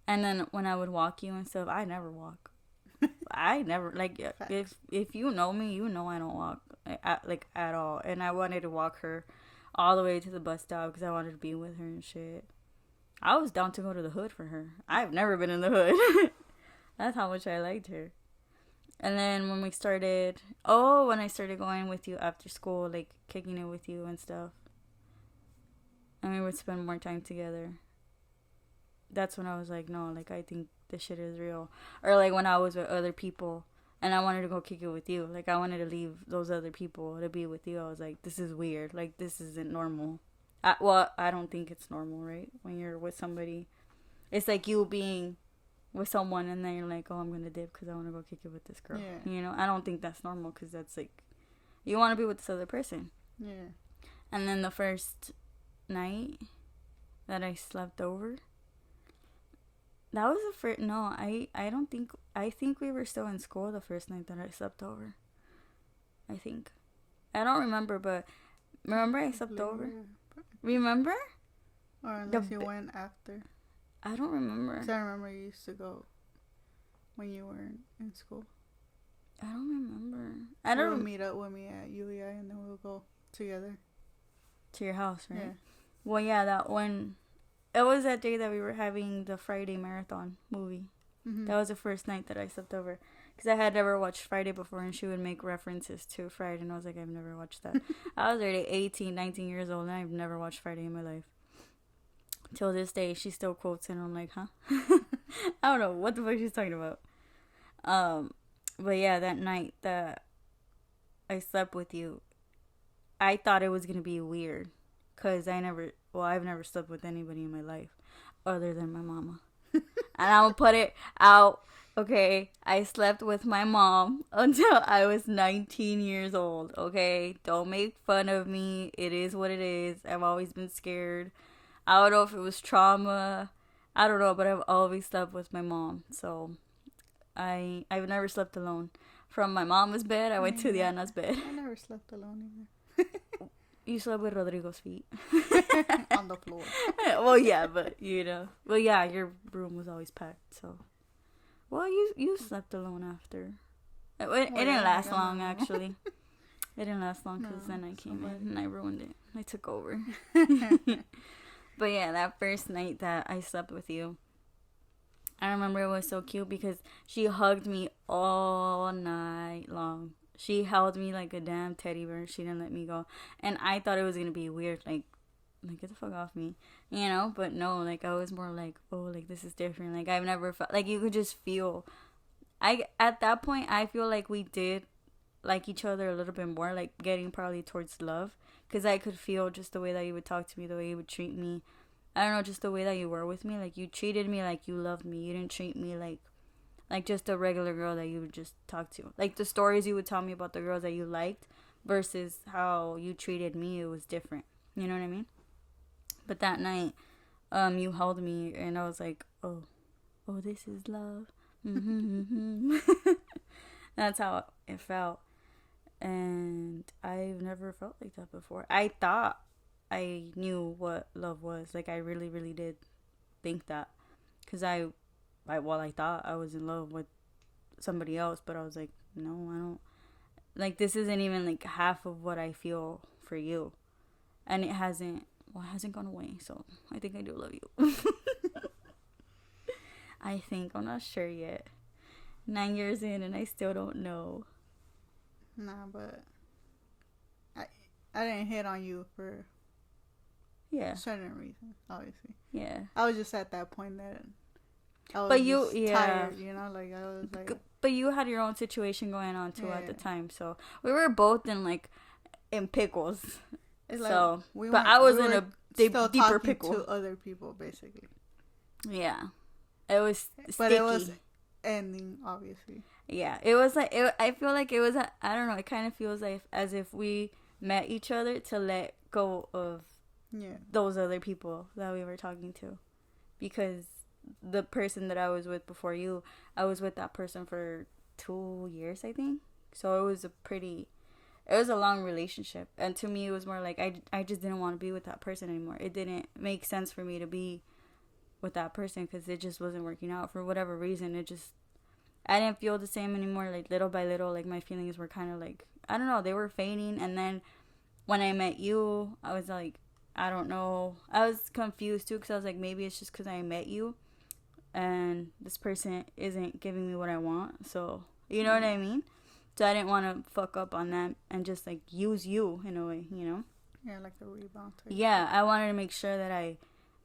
And then when I would walk you and stuff, I never walk. I never, like, if you know me, you know I don't walk, at all. And I wanted to walk her all the way to the bus stop because I wanted to be with her and shit. I was down to go to the hood for her. I've never been in the hood. That's how much I liked her. And then when I started going with you after school, like, kicking it with you and stuff, and we would spend more time together, that's when I was like, no, like, I think this shit is real. Or like when I was with other people and I wanted to go kick it with you, like I wanted to leave those other people to be with you. I was like, this is weird, like this isn't normal. I don't think it's normal, right? When you're with somebody, it's like you being with someone and then you're like, oh, I'm gonna dip because I want to go kick it with this girl. Yeah. You know, I don't think that's normal because that's like, you want to be with this other person. Yeah. And then the first night that I slept over, that was the first. No, I don't think. I think we were still in school the first night that I slept over. I think. I don't remember, but remember I slept over. Remember? Or unless you went after. I don't remember. Because I remember you used to go when you were in school. I don't remember. I don't. You would meet up with me at UEI and then we'll go together. To your house, right? Yeah. Well, yeah, that one. It was that day that we were having the Friday marathon movie. Mm-hmm. That was the first night that I slept over. Because I had never watched Friday before, and she would make references to Friday, and I was like, I've never watched that. I was already 18, 19 years old, and I've never watched Friday in my life. Till this day, she still quotes, and I'm like, huh? I don't know what the fuck she's talking about. But yeah, that night that I slept with you, I thought it was gonna be weird, cause I've never slept with anybody in my life, other than my mama, and I'm gonna put it out. Okay, I slept with my mom until I was 19 years old. Okay, don't make fun of me. It is what it is. I've always been scared. I don't know if it was trauma. I don't know, but I've always slept with my mom. So I've never slept alone. From my mama's bed, I went to Diana's bed. I never slept alone either. You slept with Rodrigo's feet. On the floor. Well, yeah, but well, yeah, your room was always packed. So, well, you slept alone after. It didn't last long, actually. It didn't last long because then I came in and I ruined it. I took over. But yeah, that first night that I slept with you, I remember it was so cute because she hugged me all night long. She held me like a damn teddy bear. She didn't let me go. And I thought it was going to be weird. Like, get the fuck off me. You know? But no, like, I was more like, oh, like, this is different. Like, I've never felt, like, you could just feel. At that point, I feel like we did like each other a little bit more. Like, getting probably towards love. Because I could feel just the way that you would talk to me, the way you would treat me. I don't know, just the way that you were with me. Like, you treated me like you loved me. You didn't treat me like just a regular girl that you would just talk to. Like, the stories you would tell me about the girls that you liked versus how you treated me, it was different. You know what I mean? But that night, you held me, and I was like, oh, this is love. That's how it felt. And I've never felt like that before. I thought I knew what love was. Like, I really, really did think that. Because I thought I was in love with somebody else, but I was like, no, I don't. Like, this isn't even, like, half of what I feel for you. And it hasn't gone away, so I think I do love you. I think. I'm not sure yet. 9 years in, and I still don't know. Nah, but I didn't hit on you for certain reasons, obviously. Yeah. I was just at that point that I was tired, you know, like I was like. But you had your own situation going on too at the time, so we were both in pickles. It's so, like but I was in a deeper pickle to other people, basically. Yeah, it was sticky. But it was ending, obviously. Yeah, it was like I feel like it was. I don't know. It kind of feels like as if we met each other to let go of those other people that we were talking to, because the person that I was with before you, I was with that person for 2 years, I think. So it was a long relationship, and to me it was more like I just didn't want to be with that person anymore. It didn't make sense for me to be with that person because it just wasn't working out for whatever reason. I didn't feel the same anymore. Like, little by little, like, my feelings were kind of like, I don't know, they were fading. And then when I met you, I was like, I don't know. I was confused too because I was like, maybe it's just because I met you and this person isn't giving me what I want. So, you know what I mean? So I didn't want to fuck up on that and just, like, use you in a way, you know? Yeah, like a rebound type. Yeah, I wanted to make sure that I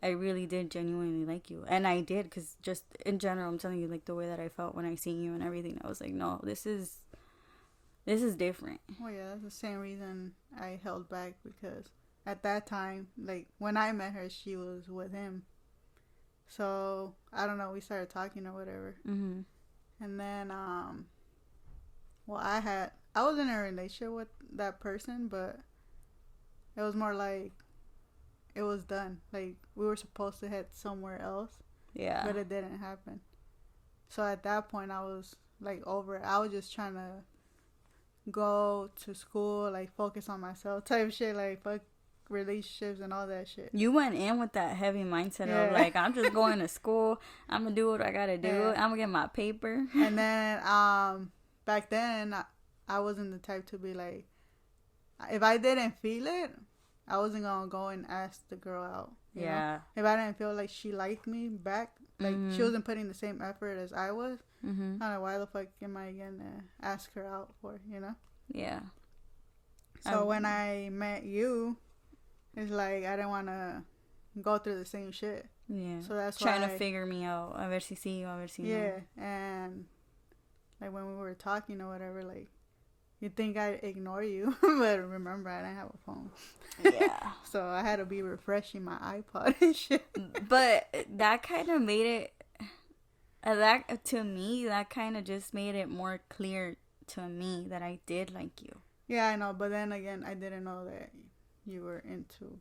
really did genuinely like you. And I did, because just in general, I'm telling you, like, the way that I felt when I seen you and everything, I was like, no, this is different. Well, yeah, that's the same reason I held back, because at that time, like, when I met her, she was with him. So, I don't know, we started talking or whatever. Mm-hmm. And then, well, I was in a relationship with that person, but it was more like, it was done. Like, we were supposed to head somewhere else. Yeah. But it didn't happen. So at that point, I was, like, over it. I was just trying to go to school, like, focus on myself type of shit. Like, fuck relationships and all that shit. You went in with that heavy mindset of, like, I'm just going to school. I'm going to do what I got to do. Yeah. I'm going to get my paper. And then, back then, I wasn't the type to be, like, if I didn't feel it, I wasn't going to go and ask the girl out. You know? If I didn't feel like she liked me back, like, she wasn't putting the same effort as I was, I don't know, why the fuck am I going to ask her out for, you know? Yeah. So when I met you, it's like I didn't want to go through the same shit. Yeah. So that's trying to figure me out. A ver si sí, a ver si no. Yeah. And, like, when we were talking or whatever, like, You think I ignore you, but remember I didn't have a phone. Yeah. So I had to be refreshing my iPod and shit. But that kind of made it. That to me, that kind of just made it more clear to me that I did like you. Yeah, I know. But then again, I didn't know that you were into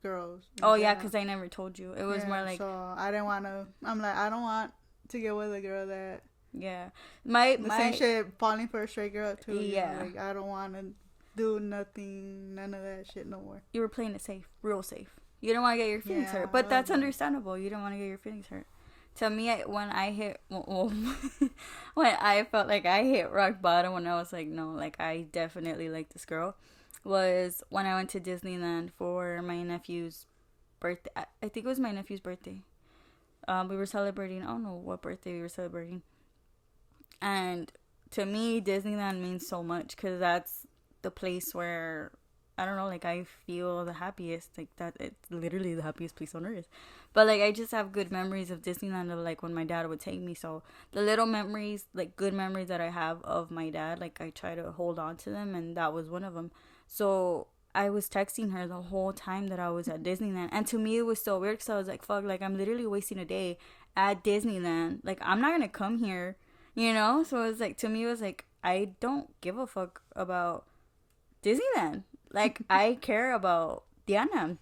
girls. Oh yeah, because I never told you. It was more like. So I didn't want to. I'm like, I don't want to get with a girl that. Yeah, the same shit, falling for a straight girl too. Yeah, like I don't want to do nothing, none of that shit no more. You were playing it safe, real safe. You don't want to get your feelings hurt, but that's understandable. You don't want to get your feelings hurt. To me, when I hit, when I felt like I hit rock bottom, when I was like, no, like I definitely like this girl, was when I went to Disneyland for my nephew's birthday. I think it was my nephew's birthday. We were celebrating. I don't know what birthday we were celebrating. And to me, Disneyland means so much because that's the place where, I don't know, like I feel the happiest. Like that, it's literally the happiest place on earth. But like I just have good memories of Disneyland of like when my dad would take me. So the little memories, like good memories that I have of my dad, like I try to hold on to them, and that was one of them. So I was texting her the whole time that I was at Disneyland, and to me it was so weird because I was like, fuck, like I'm literally wasting a day at Disneyland. Like I'm not gonna come here. You know? So it was like, to me, it was like, I don't give a fuck about Disneyland. Like, I care about Diana.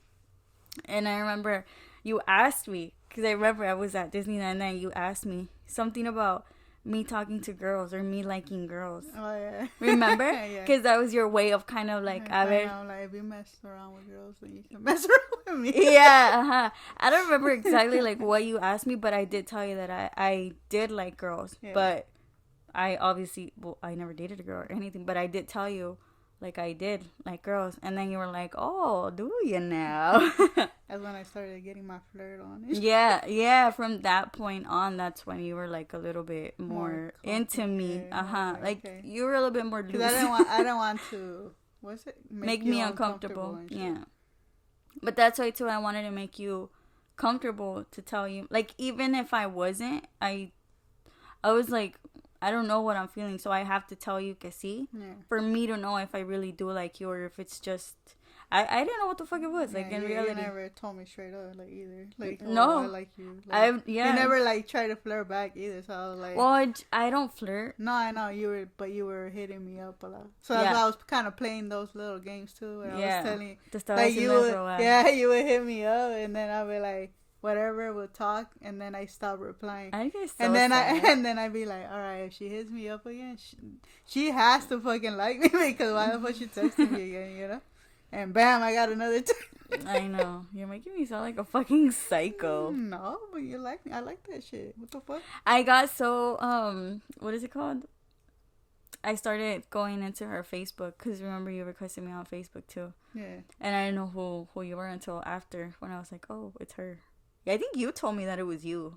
And I remember you asked me, because I remember I was at Disneyland and you asked me something about me talking to girls or me liking girls. Oh, yeah. Remember? Because yeah. That was your way of kind of like, I know, like, if you mess around with girls, then you can mess around with me. Yeah, uh-huh. I don't remember exactly like what you asked me, but I did tell you that I did like girls. Yeah. But I obviously, I never dated a girl or anything, but I did tell you like I did like girls. And then you were like, oh, do you now? That's when I started getting my flirt on. Yeah. From that point on, that's when you were like a little bit more into me. Like okay. You were a little bit more loose. I didn't want to. What's it? Make me uncomfortable. Yeah. But that's why too. I wanted to make you comfortable to tell you. Like even if I wasn't, I was like, I don't know what I'm feeling, so I have to tell you que sí. Yeah. For me to know if I really do like you or if it's just I didn't know what the fuck it was. Like in reality, you never told me straight up like either. Like no, I like you. Like, you never like try to flirt back either. So I was like, well, I don't flirt. No, I know you were hitting me up a lot. So I was kind of playing those little games too. Where I was telling you, like you would hit me up, and then I'd be like, whatever, we'll talk, and then I stop replying. I get so and then sad. and then I'd be like, all right, if she hits me up again, she has to fucking like me because why the fuck she texting me again, you know? And bam, I got another I know. You're making me sound like a fucking psycho. No, but you like me. I like that shit. What the fuck? I got so, what is it called? I started going into her Facebook because remember you requested me on Facebook too. Yeah. And I didn't know who you were until after when I was like, oh, it's her. Yeah, I think you told me that it was you.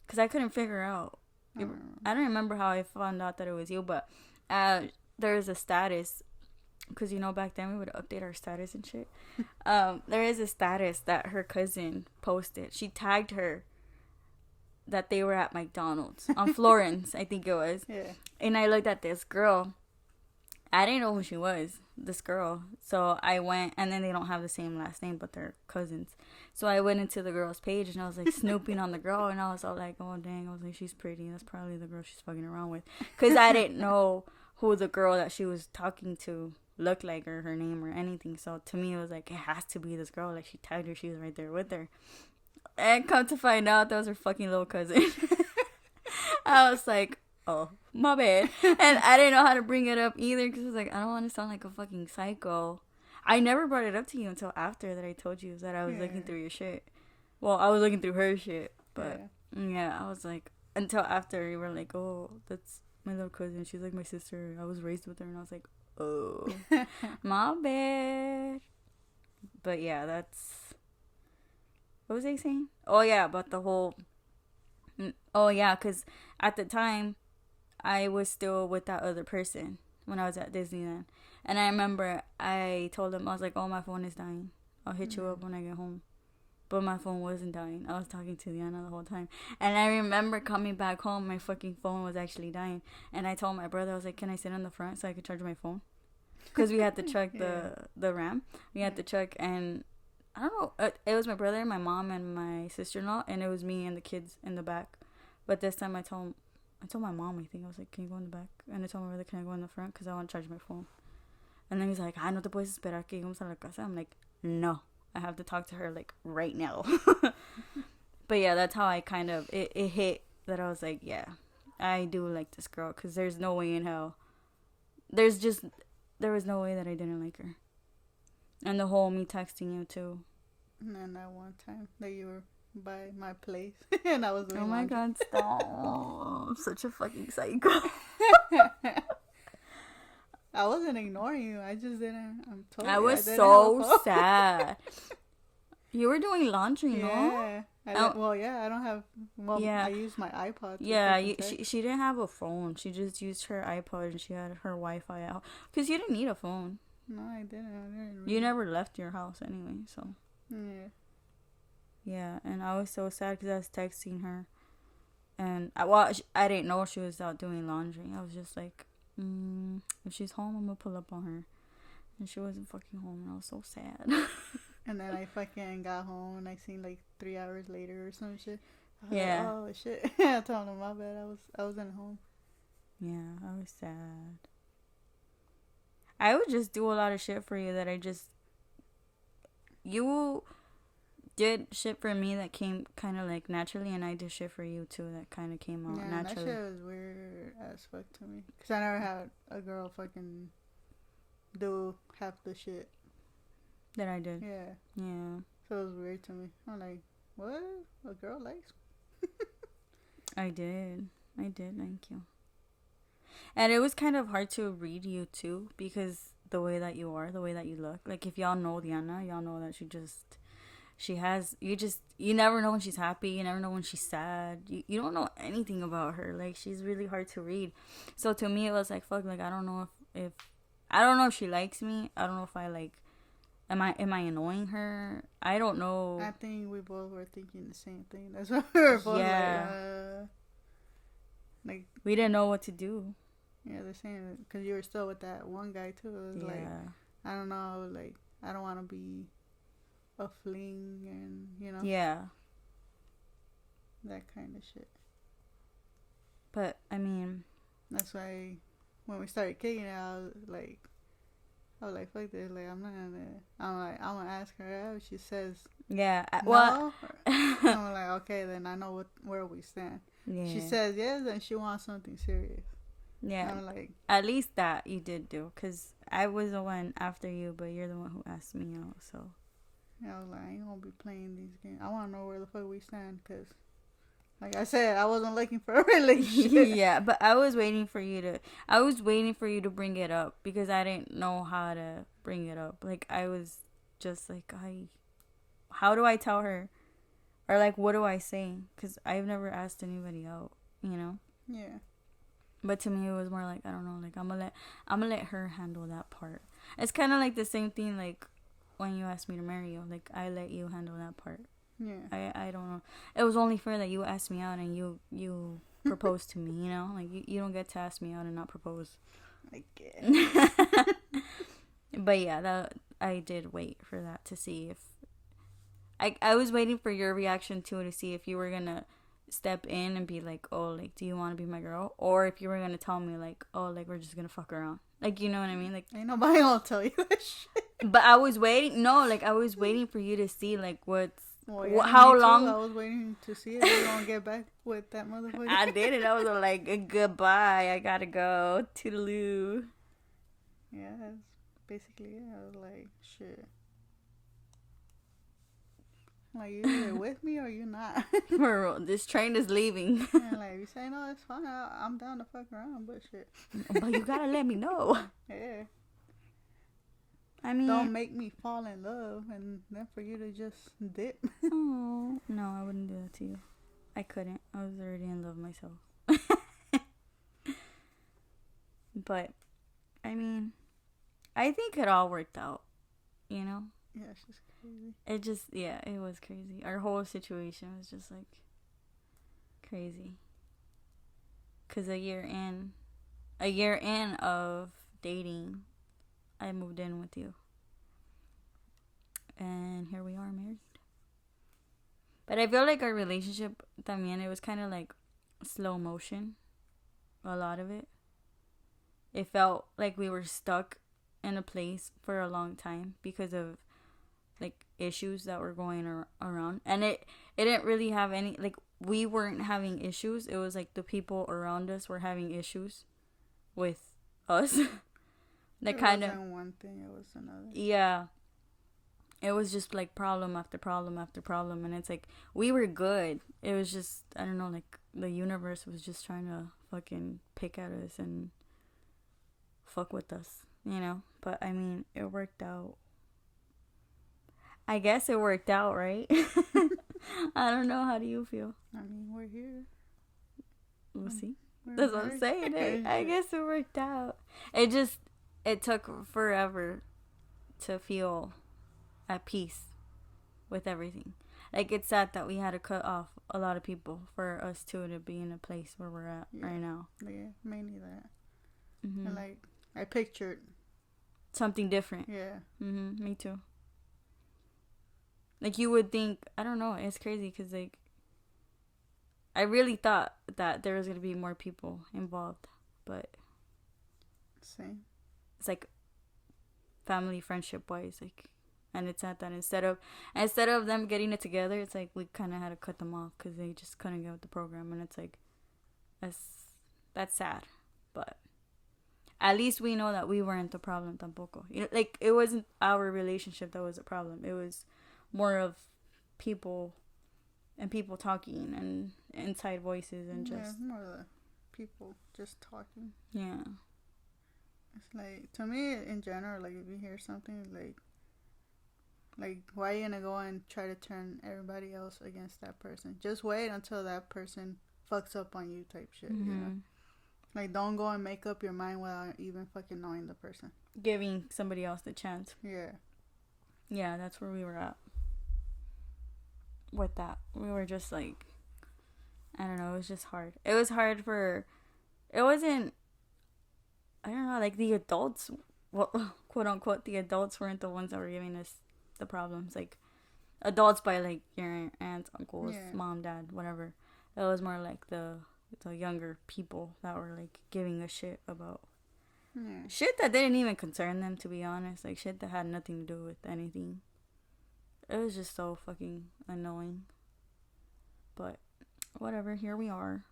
Because I couldn't figure out. I don't remember how I found out that it was you, but there's a status. Because, you know, back then we would update our status and shit. There is a status that her cousin posted. She tagged her that they were at McDonald's on Florence, I think it was. Yeah. And I looked at this girl. I didn't know who she was, this girl. So I went, and then they don't have the same last name, but they're cousins. So I went into the girl's page, and I was like snooping on the girl, and I was all like, oh, dang. I was like, she's pretty. That's probably the girl she's fucking around with. Because I didn't know who the girl that she was talking to looked like or her name or anything. So to me, it was like, it has to be this girl. Like, she tagged her. She was right there with her. And come to find out, that was her fucking little cousin. I was like, oh, my bad. And I didn't know how to bring it up either because I was like, I don't want to sound like a fucking psycho. I never brought it up to you until after that I told you that I was looking through your shit. Well, I was looking through her shit. But, yeah, I was like, until after you were like, oh, that's my little cousin. She's like my sister. I was raised with her. And I was like, oh, my bad. But, yeah, that's... What was I saying? Oh, yeah, about the whole... Oh, yeah, because at the time, I was still with that other person when I was at Disneyland. And I remember I told him, I was like, oh, my phone is dying. I'll hit you up when I get home. but my phone wasn't dying. I was talking to Diana the whole time. And I remember coming back home, my fucking phone was actually dying. And I told my brother, I was like, can I sit in the front so I could charge my phone? Because we had to check the RAM. We had to check, and I don't know. It was my brother, my mom, and my sister-in-law, and it was me and the kids in the back. But this time I told my mom, I think, I was like, can you go in the back? And I told my brother, can I go in the front? Because I want to charge my phone. And then he's like, no te puedes esperar que lleguemos a la casa. I'm like, no. I have to talk to her, like, right now. But yeah, that's how I kind of, it hit that I was like, yeah, I do like this girl. Because there's no way in hell. There was no way that I didn't like her. And the whole me texting you, too. And then that one time that you were by my place and I was doing oh my laundry. God, stop. I'm such a fucking psycho. I wasn't ignoring you. I just didn't. I was so sad. You were doing laundry, no? Yeah. I don't have. Well, Yeah. I use my iPod. Yeah, she didn't have a phone. She just used her iPod and she had her Wi-Fi out. Because you didn't need a phone. No, I didn't. You never left your house anyway, so. Yeah. Yeah, and I was so sad because I was texting her. And, I didn't know she was out doing laundry. I was just like, if she's home, I'm going to pull up on her. And she wasn't fucking home, and I was so sad. And then I fucking got home and I seen like 3 hours later or some shit. I was Yeah. like, oh shit. I told him my bad. I wasn't home. Yeah, I was sad. I would just do a lot of shit for you that you did shit for me that came kind of like naturally, and I did shit for you too that kind of came out naturally. That shit was weird as fuck to me. Because I never had a girl fucking do half the shit that I did. Yeah. So it was weird to me. I'm like, what? A girl likes me? I did, thank you. And it was kind of hard to read you too, because the way that you are, the way that you look. Like, if y'all know Diana, y'all know that you never know when she's happy, you never know when she's sad. You don't know anything about her. Like, she's really hard to read. So to me, it was like, fuck, like, I don't know if she likes me. I don't know if I like, am I annoying her? I don't know. I think we both were thinking the same thing. That's why we were both like we didn't know what to do. Yeah, the same. Because you were still with that one guy too. It was like, I don't know, like, I don't want to be a fling and, you know. Yeah. That kind of shit. But, I mean, that's why when we started kicking it, I was like, fuck this. Like, I'm gonna ask her out. She says, yeah. No. I'm like, okay, then I know where we stand. Yeah. She says yes, then she wants something serious. Yeah. I'm like, at least that you did do, because I was the one after you, but you're the one who asked me out, so. Yeah, I was like, I ain't gonna be playing these games. I want to know where the fuck we stand, because, like I said, I wasn't looking for a relationship. Yeah, but I was waiting for you to bring it up, because I didn't know how to bring it up. Like, I was just like, how do I tell her? Or, like, what do I say? Because I've never asked anybody out, you know? Yeah. But to me, it was more like, I don't know, like, I'm gonna let her handle that part. It's kind of like the same thing, like, when you asked me to marry you. Like, I let you handle that part. Yeah. I don't know. It was only fair that you asked me out and you proposed to me, you know? Like, you don't get to ask me out and not propose. I guess. But yeah, I did wait for that to see if... I was waiting for your reaction too, to see if you were gonna step in and be like, oh, like, do you want to be my girl? Or if you were gonna tell me, like, oh, like, we're just gonna fuck around. Like, you know what I mean? Like, ain't nobody gonna tell you that shit. But I was waiting for you to see, like, how long. I was waiting to see if you gonna get back with that motherfucker. I did it. I was like, goodbye, I gotta go. Toodaloo. Yeah, that's basically it. I was like, shit. Like, you either with me or you not. This train is leaving. Yeah, like, you say no, it's fine. I'm down to fuck around, but shit. But you gotta let me know. Yeah. I mean, don't make me fall in love and then for you to just dip. Oh, no, I wouldn't do that to you. I couldn't. I was already in love myself. But, I mean, I think it all worked out, you know? Yeah, it's just crazy. It was crazy. Our whole situation was just like crazy. Cause a year in of dating, I moved in with you, and here we are married. But I feel like our relationship también, it was kind of like slow motion. A lot of it. It felt like we were stuck in a place for a long time because of like issues that were going around, and it didn't really have any, like, we weren't having issues. It was like the people around us were having issues with us. That kind of one thing, it was another. Yeah, it was just like problem after problem after problem, and it's like we were good. It was just, I don't know, like the universe was just trying to fucking pick at us and fuck with us, you know. But I mean, it worked out. I guess it worked out, right? I don't know. How do you feel? I mean, we're here. We'll see. That's what I'm saying. I guess it worked out. It took forever to feel at peace with everything. Like, it's sad that we had to cut off a lot of people for us two to be in a place where we're at right now. Yeah, mainly that. Mm-hmm. And like, I pictured something different. Yeah. Mm-hmm. Me too. Like, you would think, I don't know, it's crazy because, like, I really thought that there was going to be more people involved, but same. It's like family friendship wise, like, and it's at that instead of them getting it together, it's like we kind of had to cut them off because they just couldn't get with the program, and it's like that's sad, but at least we know that we weren't the problem tampoco. You know, like, it wasn't our relationship that was a problem. It was more of people and people talking and inside voices and just more of the people just talking. Yeah. It's like, to me, in general, like, if you hear something, like, why are you gonna go and try to turn everybody else against that person? Just wait until that person fucks up on you type shit, mm-hmm. you know? Like, don't go and make up your mind without even fucking knowing the person. Giving somebody else the chance. Yeah. Yeah, that's where we were at. With that. We were just like, I don't know, it was just hard. It was hard it wasn't, I don't know, like, the adults, well, quote unquote, the adults weren't the ones that were giving us the problems. Like, adults by, like, your aunts, uncles, mom, dad, whatever. It was more like the younger people that were, like, giving a shit about shit that didn't even concern them, to be honest. Like, shit that had nothing to do with anything. It was just so fucking annoying. But whatever, here we are.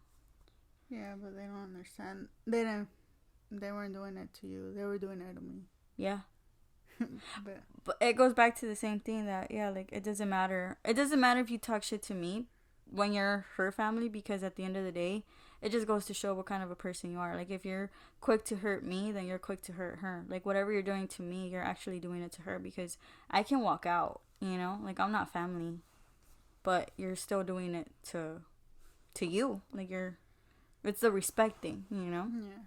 Yeah, but they don't understand. They weren't doing it to you. They were doing it to me. Yeah. But it goes back to the same thing that, yeah, like, it doesn't matter. It doesn't matter if you talk shit to me when you're her family, because at the end of the day, it just goes to show what kind of a person you are. Like, if you're quick to hurt me, then you're quick to hurt her. Like, whatever you're doing to me, you're actually doing it to her, because I can walk out, you know? Like, I'm not family, but you're still doing it to you. Like, it's the respect thing, you know? Yeah.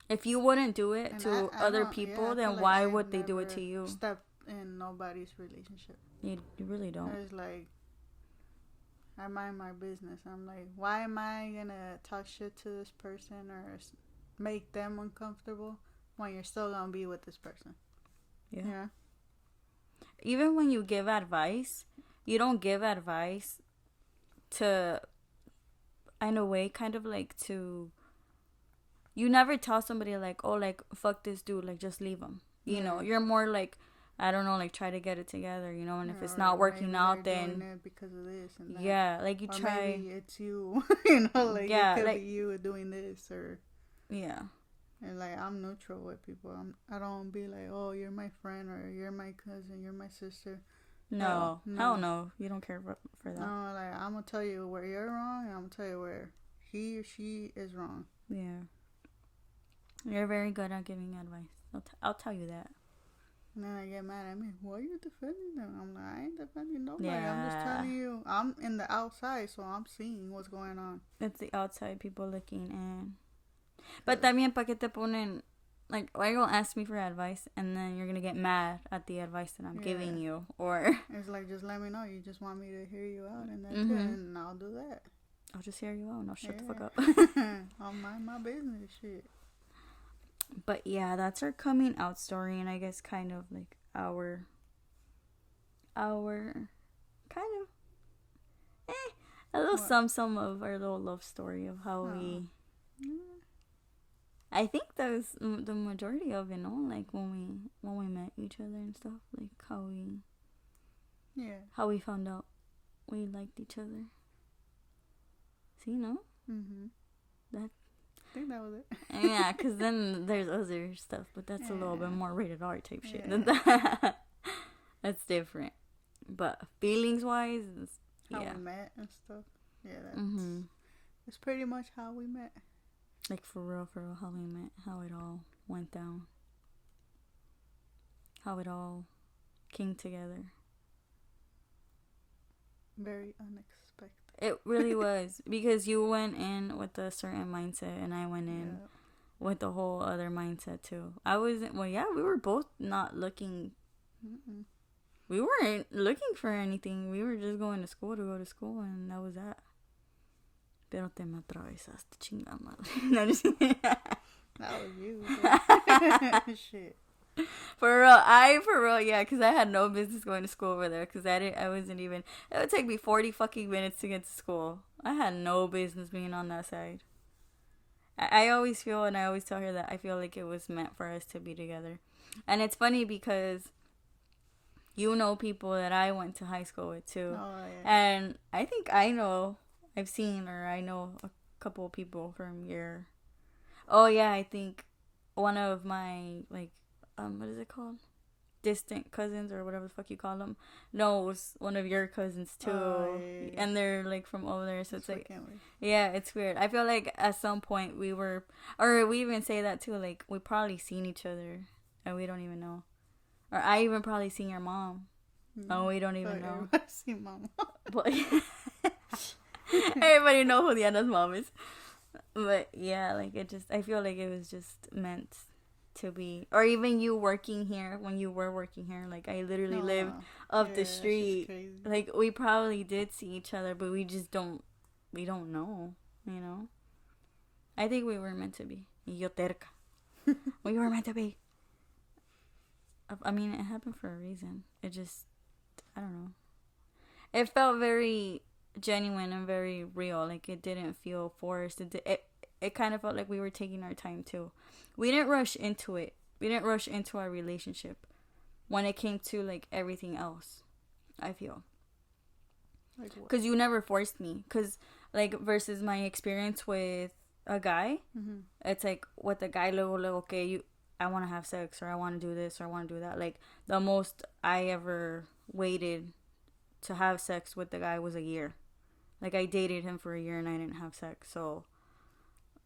If you wouldn't do it to other people, then why would they do it to you? Step in nobody's relationship. You really don't. It's like, I mind my business. I'm like, why am I gonna talk shit to this person or make them uncomfortable when you're still gonna be with this person? Yeah. You know? Even when you give advice, you don't give advice to, in a way, kind of like to, you never tell somebody like, oh, like, fuck this dude, like, just leave him. You know, you're more like, I don't know, like, try to get it together, you know, and if it's not working out, then doing it because of this and that. Yeah, like, you or try. Maybe it's you, you know, like, yeah, it could like, be you doing this, or yeah. And like, I'm neutral with people. I don't be like, oh, you're my friend, or you're my cousin, you're my sister. No, hell no. You don't care for that. No, like, I'm gonna tell you where you're wrong, and I'm gonna tell you where he or she is wrong. Yeah. You're very good at giving advice. I'll tell you that. And then I get mad at me. Why are you defending them? I'm like, I ain't defending nobody. Yeah. I'm just telling you. I'm in the outside, so I'm seeing what's going on. It's the outside people looking in. But también, ¿pa' qué te ponen like, why you gonna ask me for advice and then you're gonna get mad at the advice that I'm giving you? Or it's like, just let me know. You just want me to hear you out, and that's it, and I'll do that. I'll just hear you out and I'll shut the fuck up. I'll mind my business, shit. But yeah, that's our coming out story, and I guess kind of like our kind of a little some of our little love story of how we. I think that was the majority of it, no? Like when we met each other and stuff, like how we found out we liked each other. See, no? That. I think that was it. Yeah, because then there's other stuff, but that's a little bit more rated R type shit. That's different. But feelings wise, how we met and stuff. Yeah, that's pretty much how we met. Like for real, how we met, how it all went down, how it all came together. Very unexpected. It really was, because you went in with a certain mindset and I went in with a whole other mindset too. I wasn't, we were both not looking. We weren't looking for anything. We were just going to go to school, and that was that. Pero te me atravesaste, chingada madre. No, just that was you. Shit. For real, yeah, because I had no business going to school over there, because I wasn't even, it would take me 40 fucking minutes to get to school. I had no business being on that side. I always feel, and I always tell her that I feel like it was meant for us to be together. And it's funny because you know people that I went to high school with too. Oh, yeah. And I think I know a couple of people from your, I think one of my, like, what is it called? Distant cousins or whatever the fuck you call them knows one of your cousins too. Yeah. And they're like from over there, so it's like, yeah, it's weird. I feel like at some point we even say that too, like we probably seen each other and we don't even know, or I even probably seen your mom. Oh, we don't even know. I seen mom. But everybody know who Diana's mom is. But yeah, like I feel like it was just meant to be. Or even you working here, when you were working here, like I literally lived up the street. Like we probably did see each other, but we don't know, you know. I think we were meant to be. Yo terca. We were meant to be. I mean, it happened for a reason. It just, I don't know. It felt very genuine and very real. Like it didn't feel forced. It kind of felt like we were taking our time too. We didn't rush into it. We didn't rush into our relationship when it came to like everything else, I feel. Like what? Because you never forced me. Because like versus my experience with a guy, it's like with a guy, okay, I want to have sex, or I want to do this, or I want to do that. Like the most I ever waited to have sex with the guy was a year. Like I dated him for a year and I didn't have sex, so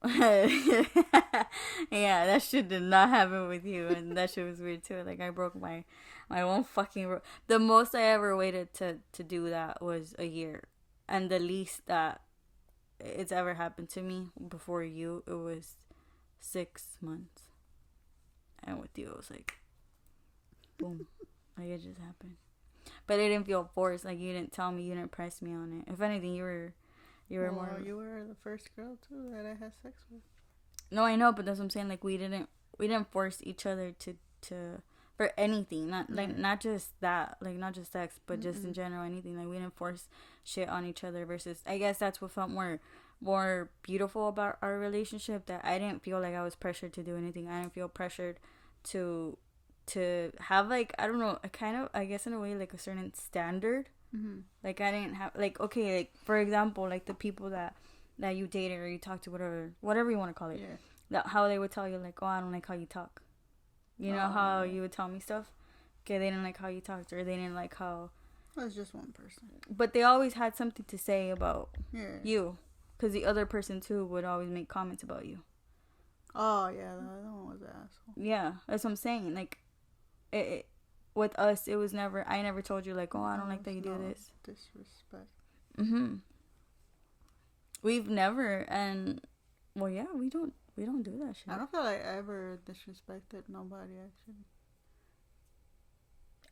yeah, that shit did not happen with you, and that shit was weird too. Like I broke my own fucking the most I ever waited to do that was a year, and the least that it's ever happened to me before you, it was 6 months, and with you it was like boom. Like it just happened. But it didn't feel forced. Like you didn't tell me, you didn't press me on it. If anything, you were more. You were the first girl too that I had sex with. No, I know, but that's what I'm saying. Like we didn't force each other to for anything. Not just that, like not just sex, but just in general anything. Like we didn't force shit on each other. Versus, I guess that's what felt more beautiful about our relationship. That I didn't feel like I was pressured to do anything. I didn't feel pressured to have, like, I don't know, a kind of, I guess in a way, like a certain standard. Like I didn't have, like, okay, like for example, like the people that you dated or you talked to, whatever you want to call it, that how they would tell you, like, oh, I don't like how you talk, you know, how you would tell me stuff, okay, they didn't like how you talked, or they didn't like how, well, it's just one person, but they always had something to say about you, because the other person too would always make comments about you. Oh yeah, the other one was an asshole. Yeah, that's what I'm saying. Like it with us, it was never, I never told you like, oh, I don't like that you do this. Disrespect. We've never, and well, yeah, we We don't do that shit. I don't feel like I ever disrespected nobody, actually.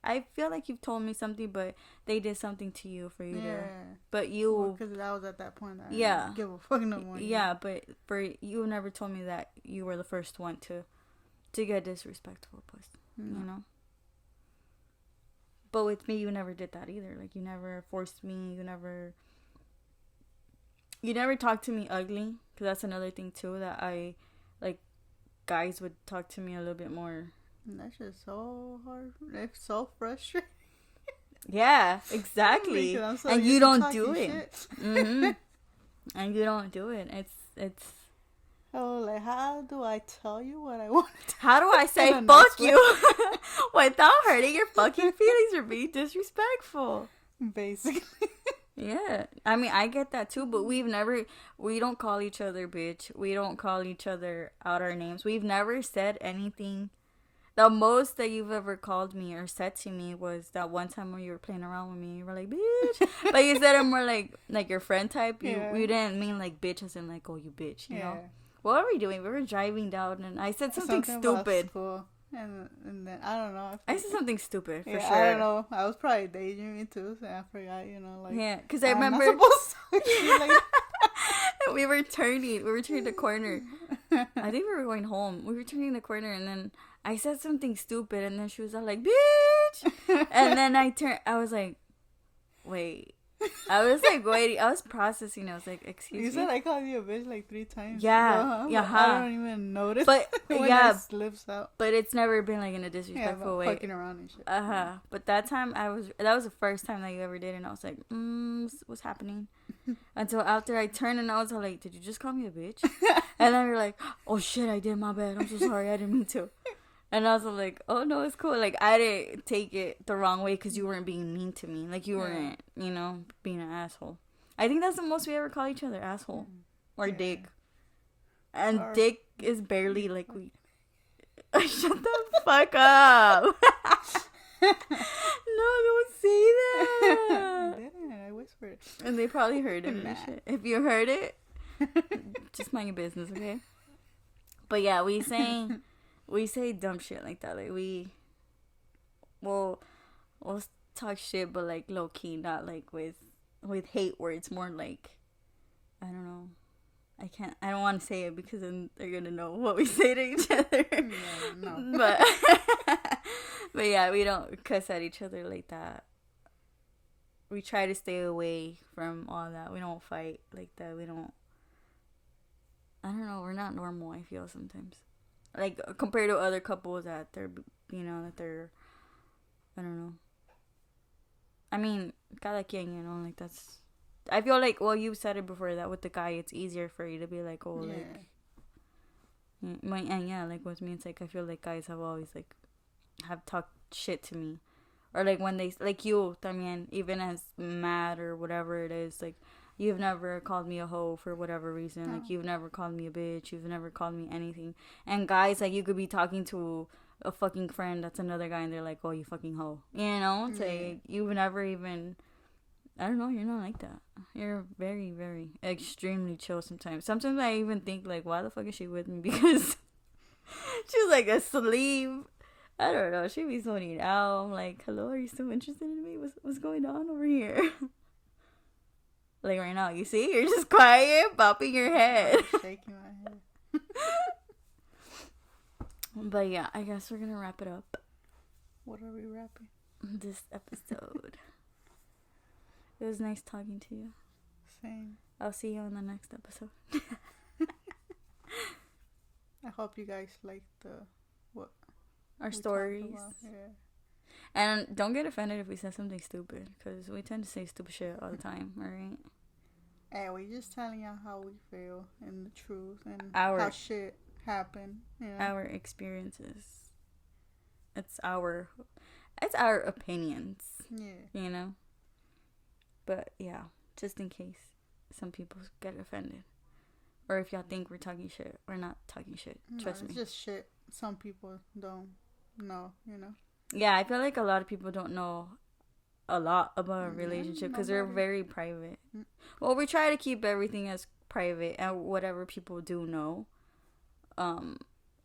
I feel like you've told me something, but they did something to you for you Yeah. to. But you. Because I was at that point that I Yeah. didn't give a fuck no more. Yeah, but for you never told me that you were the first one to get disrespectful, puss. No. You know? But with me, you never did that either. Like, you never forced me. You never talked to me ugly. Because that's another thing, too, that I, like, guys would talk to me a little bit more. And that's just so hard. It's so frustrating. Yeah, exactly. So and you don't do it. Mm-hmm. And you don't do it. It's. Oh, like, how do I tell you what I want to How do I say fuck you without hurting your fucking feelings or being disrespectful? Basically. Yeah. I mean, I get that too, but we don't call each other bitch. We don't call each other out our names. We've never said anything. The most that you've ever called me or said to me was that one time when you were playing around with me. You were like, bitch. But you said it more like your friend type. You didn't mean like bitch as in like, oh, you bitch, you know? What were we doing? We were driving down and I said something stupid. And then, I don't know. I said something stupid, for sure. I don't know. I was probably daydreaming too, so I forgot, like. Yeah, because I remember. I'm not supposed to like we were turning the corner. I think we were going home. We were turning the corner and then I said something stupid and then she was all like, bitch! And then I was like, wait. I was like waiting. I was processing. I was like, excuse me. You said I called you a bitch like 3 times. Yeah. Yeah. I don't even notice. But when yeah, it slips out. But it's never been like in a disrespectful way. Fucking around and shit. But that time that was the first time that you ever did, and I was like, what's happening? Until after I turned and I was like, did you just call me a bitch? And then you're like, oh shit, I did, my bad. I'm so sorry. I didn't mean to. And I was like, oh, no, it's cool. Like, I didn't take it the wrong way because you weren't being mean to me. Like, you weren't, being an asshole. I think that's the most we ever call each other, asshole. Or dick. And dick is barely, like, we... Shut the fuck up. No, don't say that. I didn't. I whispered. And they probably heard it. Nah. Shit. If you heard it, just mind your business, okay? But, yeah, we say dumb shit like that. Like, we'll talk shit, but like low key, not like with hate words. More like, I don't know. I don't want to say it because then they're gonna know what we say to each other. Yeah, no. But yeah, we don't cuss at each other like that. We try to stay away from all that. We don't fight like that. We don't. I don't know. We're not normal, I feel sometimes. Like, compared to other couples that they're, I don't know. I mean, cada quien, like, that's, I feel like, well, you said it before, that with the guy, it's easier for you to be like, oh, like, and yeah, like, with me, it's like, I feel like guys have always, like, have talked shit to me. Or, like, when they, like, you, también, even as mad or whatever it is, like, you've never called me a hoe for whatever reason. No. Like, you've never called me a bitch. You've never called me anything. And guys, like, you could be talking to a fucking friend that's another guy, and they're like, oh, you fucking hoe. You know? It's like, you've never even... I don't know. You're not like that. You're very, very, extremely chill sometimes. Sometimes I even think, like, why the fuck is she with me? Because she's, like, asleep. I don't know. She be zoning out. I'm like, hello, are you still interested in me? What's going on over here? Like right now, you see? You're just quiet, bopping your head. I'm shaking my head. But yeah, I guess we're going to wrap it up. What are we wrapping? This episode. It was nice talking to you. Same. I'll see you in the next episode. I hope you guys liked our stories. Yeah. And don't get offended if we say something stupid, because we tend to say stupid shit all the time, alright? And we just telling y'all how we feel and the truth and how shit happened. Our experiences. It's our opinions. Yeah. But yeah, just in case some people get offended. Or if y'all think we're talking shit, we're not talking shit. Trust me. It's just shit some people don't know, Yeah, I feel like a lot of people don't know a lot about our relationship because we're very private. Well, we try to keep everything as private, and whatever people do know,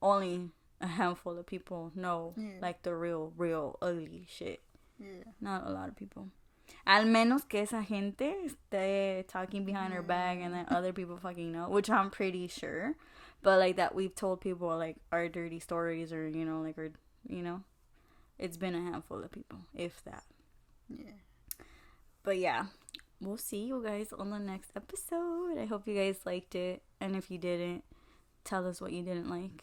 only a handful of people know like the real ugly shit. Yeah. Not a lot of people. Al menos que esa gente esté talking behind her back and then other people fucking know, which I'm pretty sure. But like that we've told people like our dirty stories or, you know, like our, you know, it's been a handful of people, if that. Yeah. But yeah, we'll see you guys on the next episode. I hope you guys liked it. And if you didn't, tell us what you didn't like.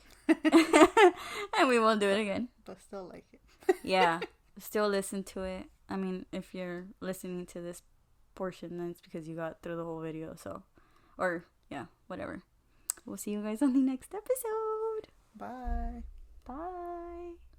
And we won't do it again. But still like it. Yeah. Still listen to it. I mean, if you're listening to this portion, then it's because you got through the whole video. So, or yeah, whatever. We'll see you guys on the next episode. Bye. Bye.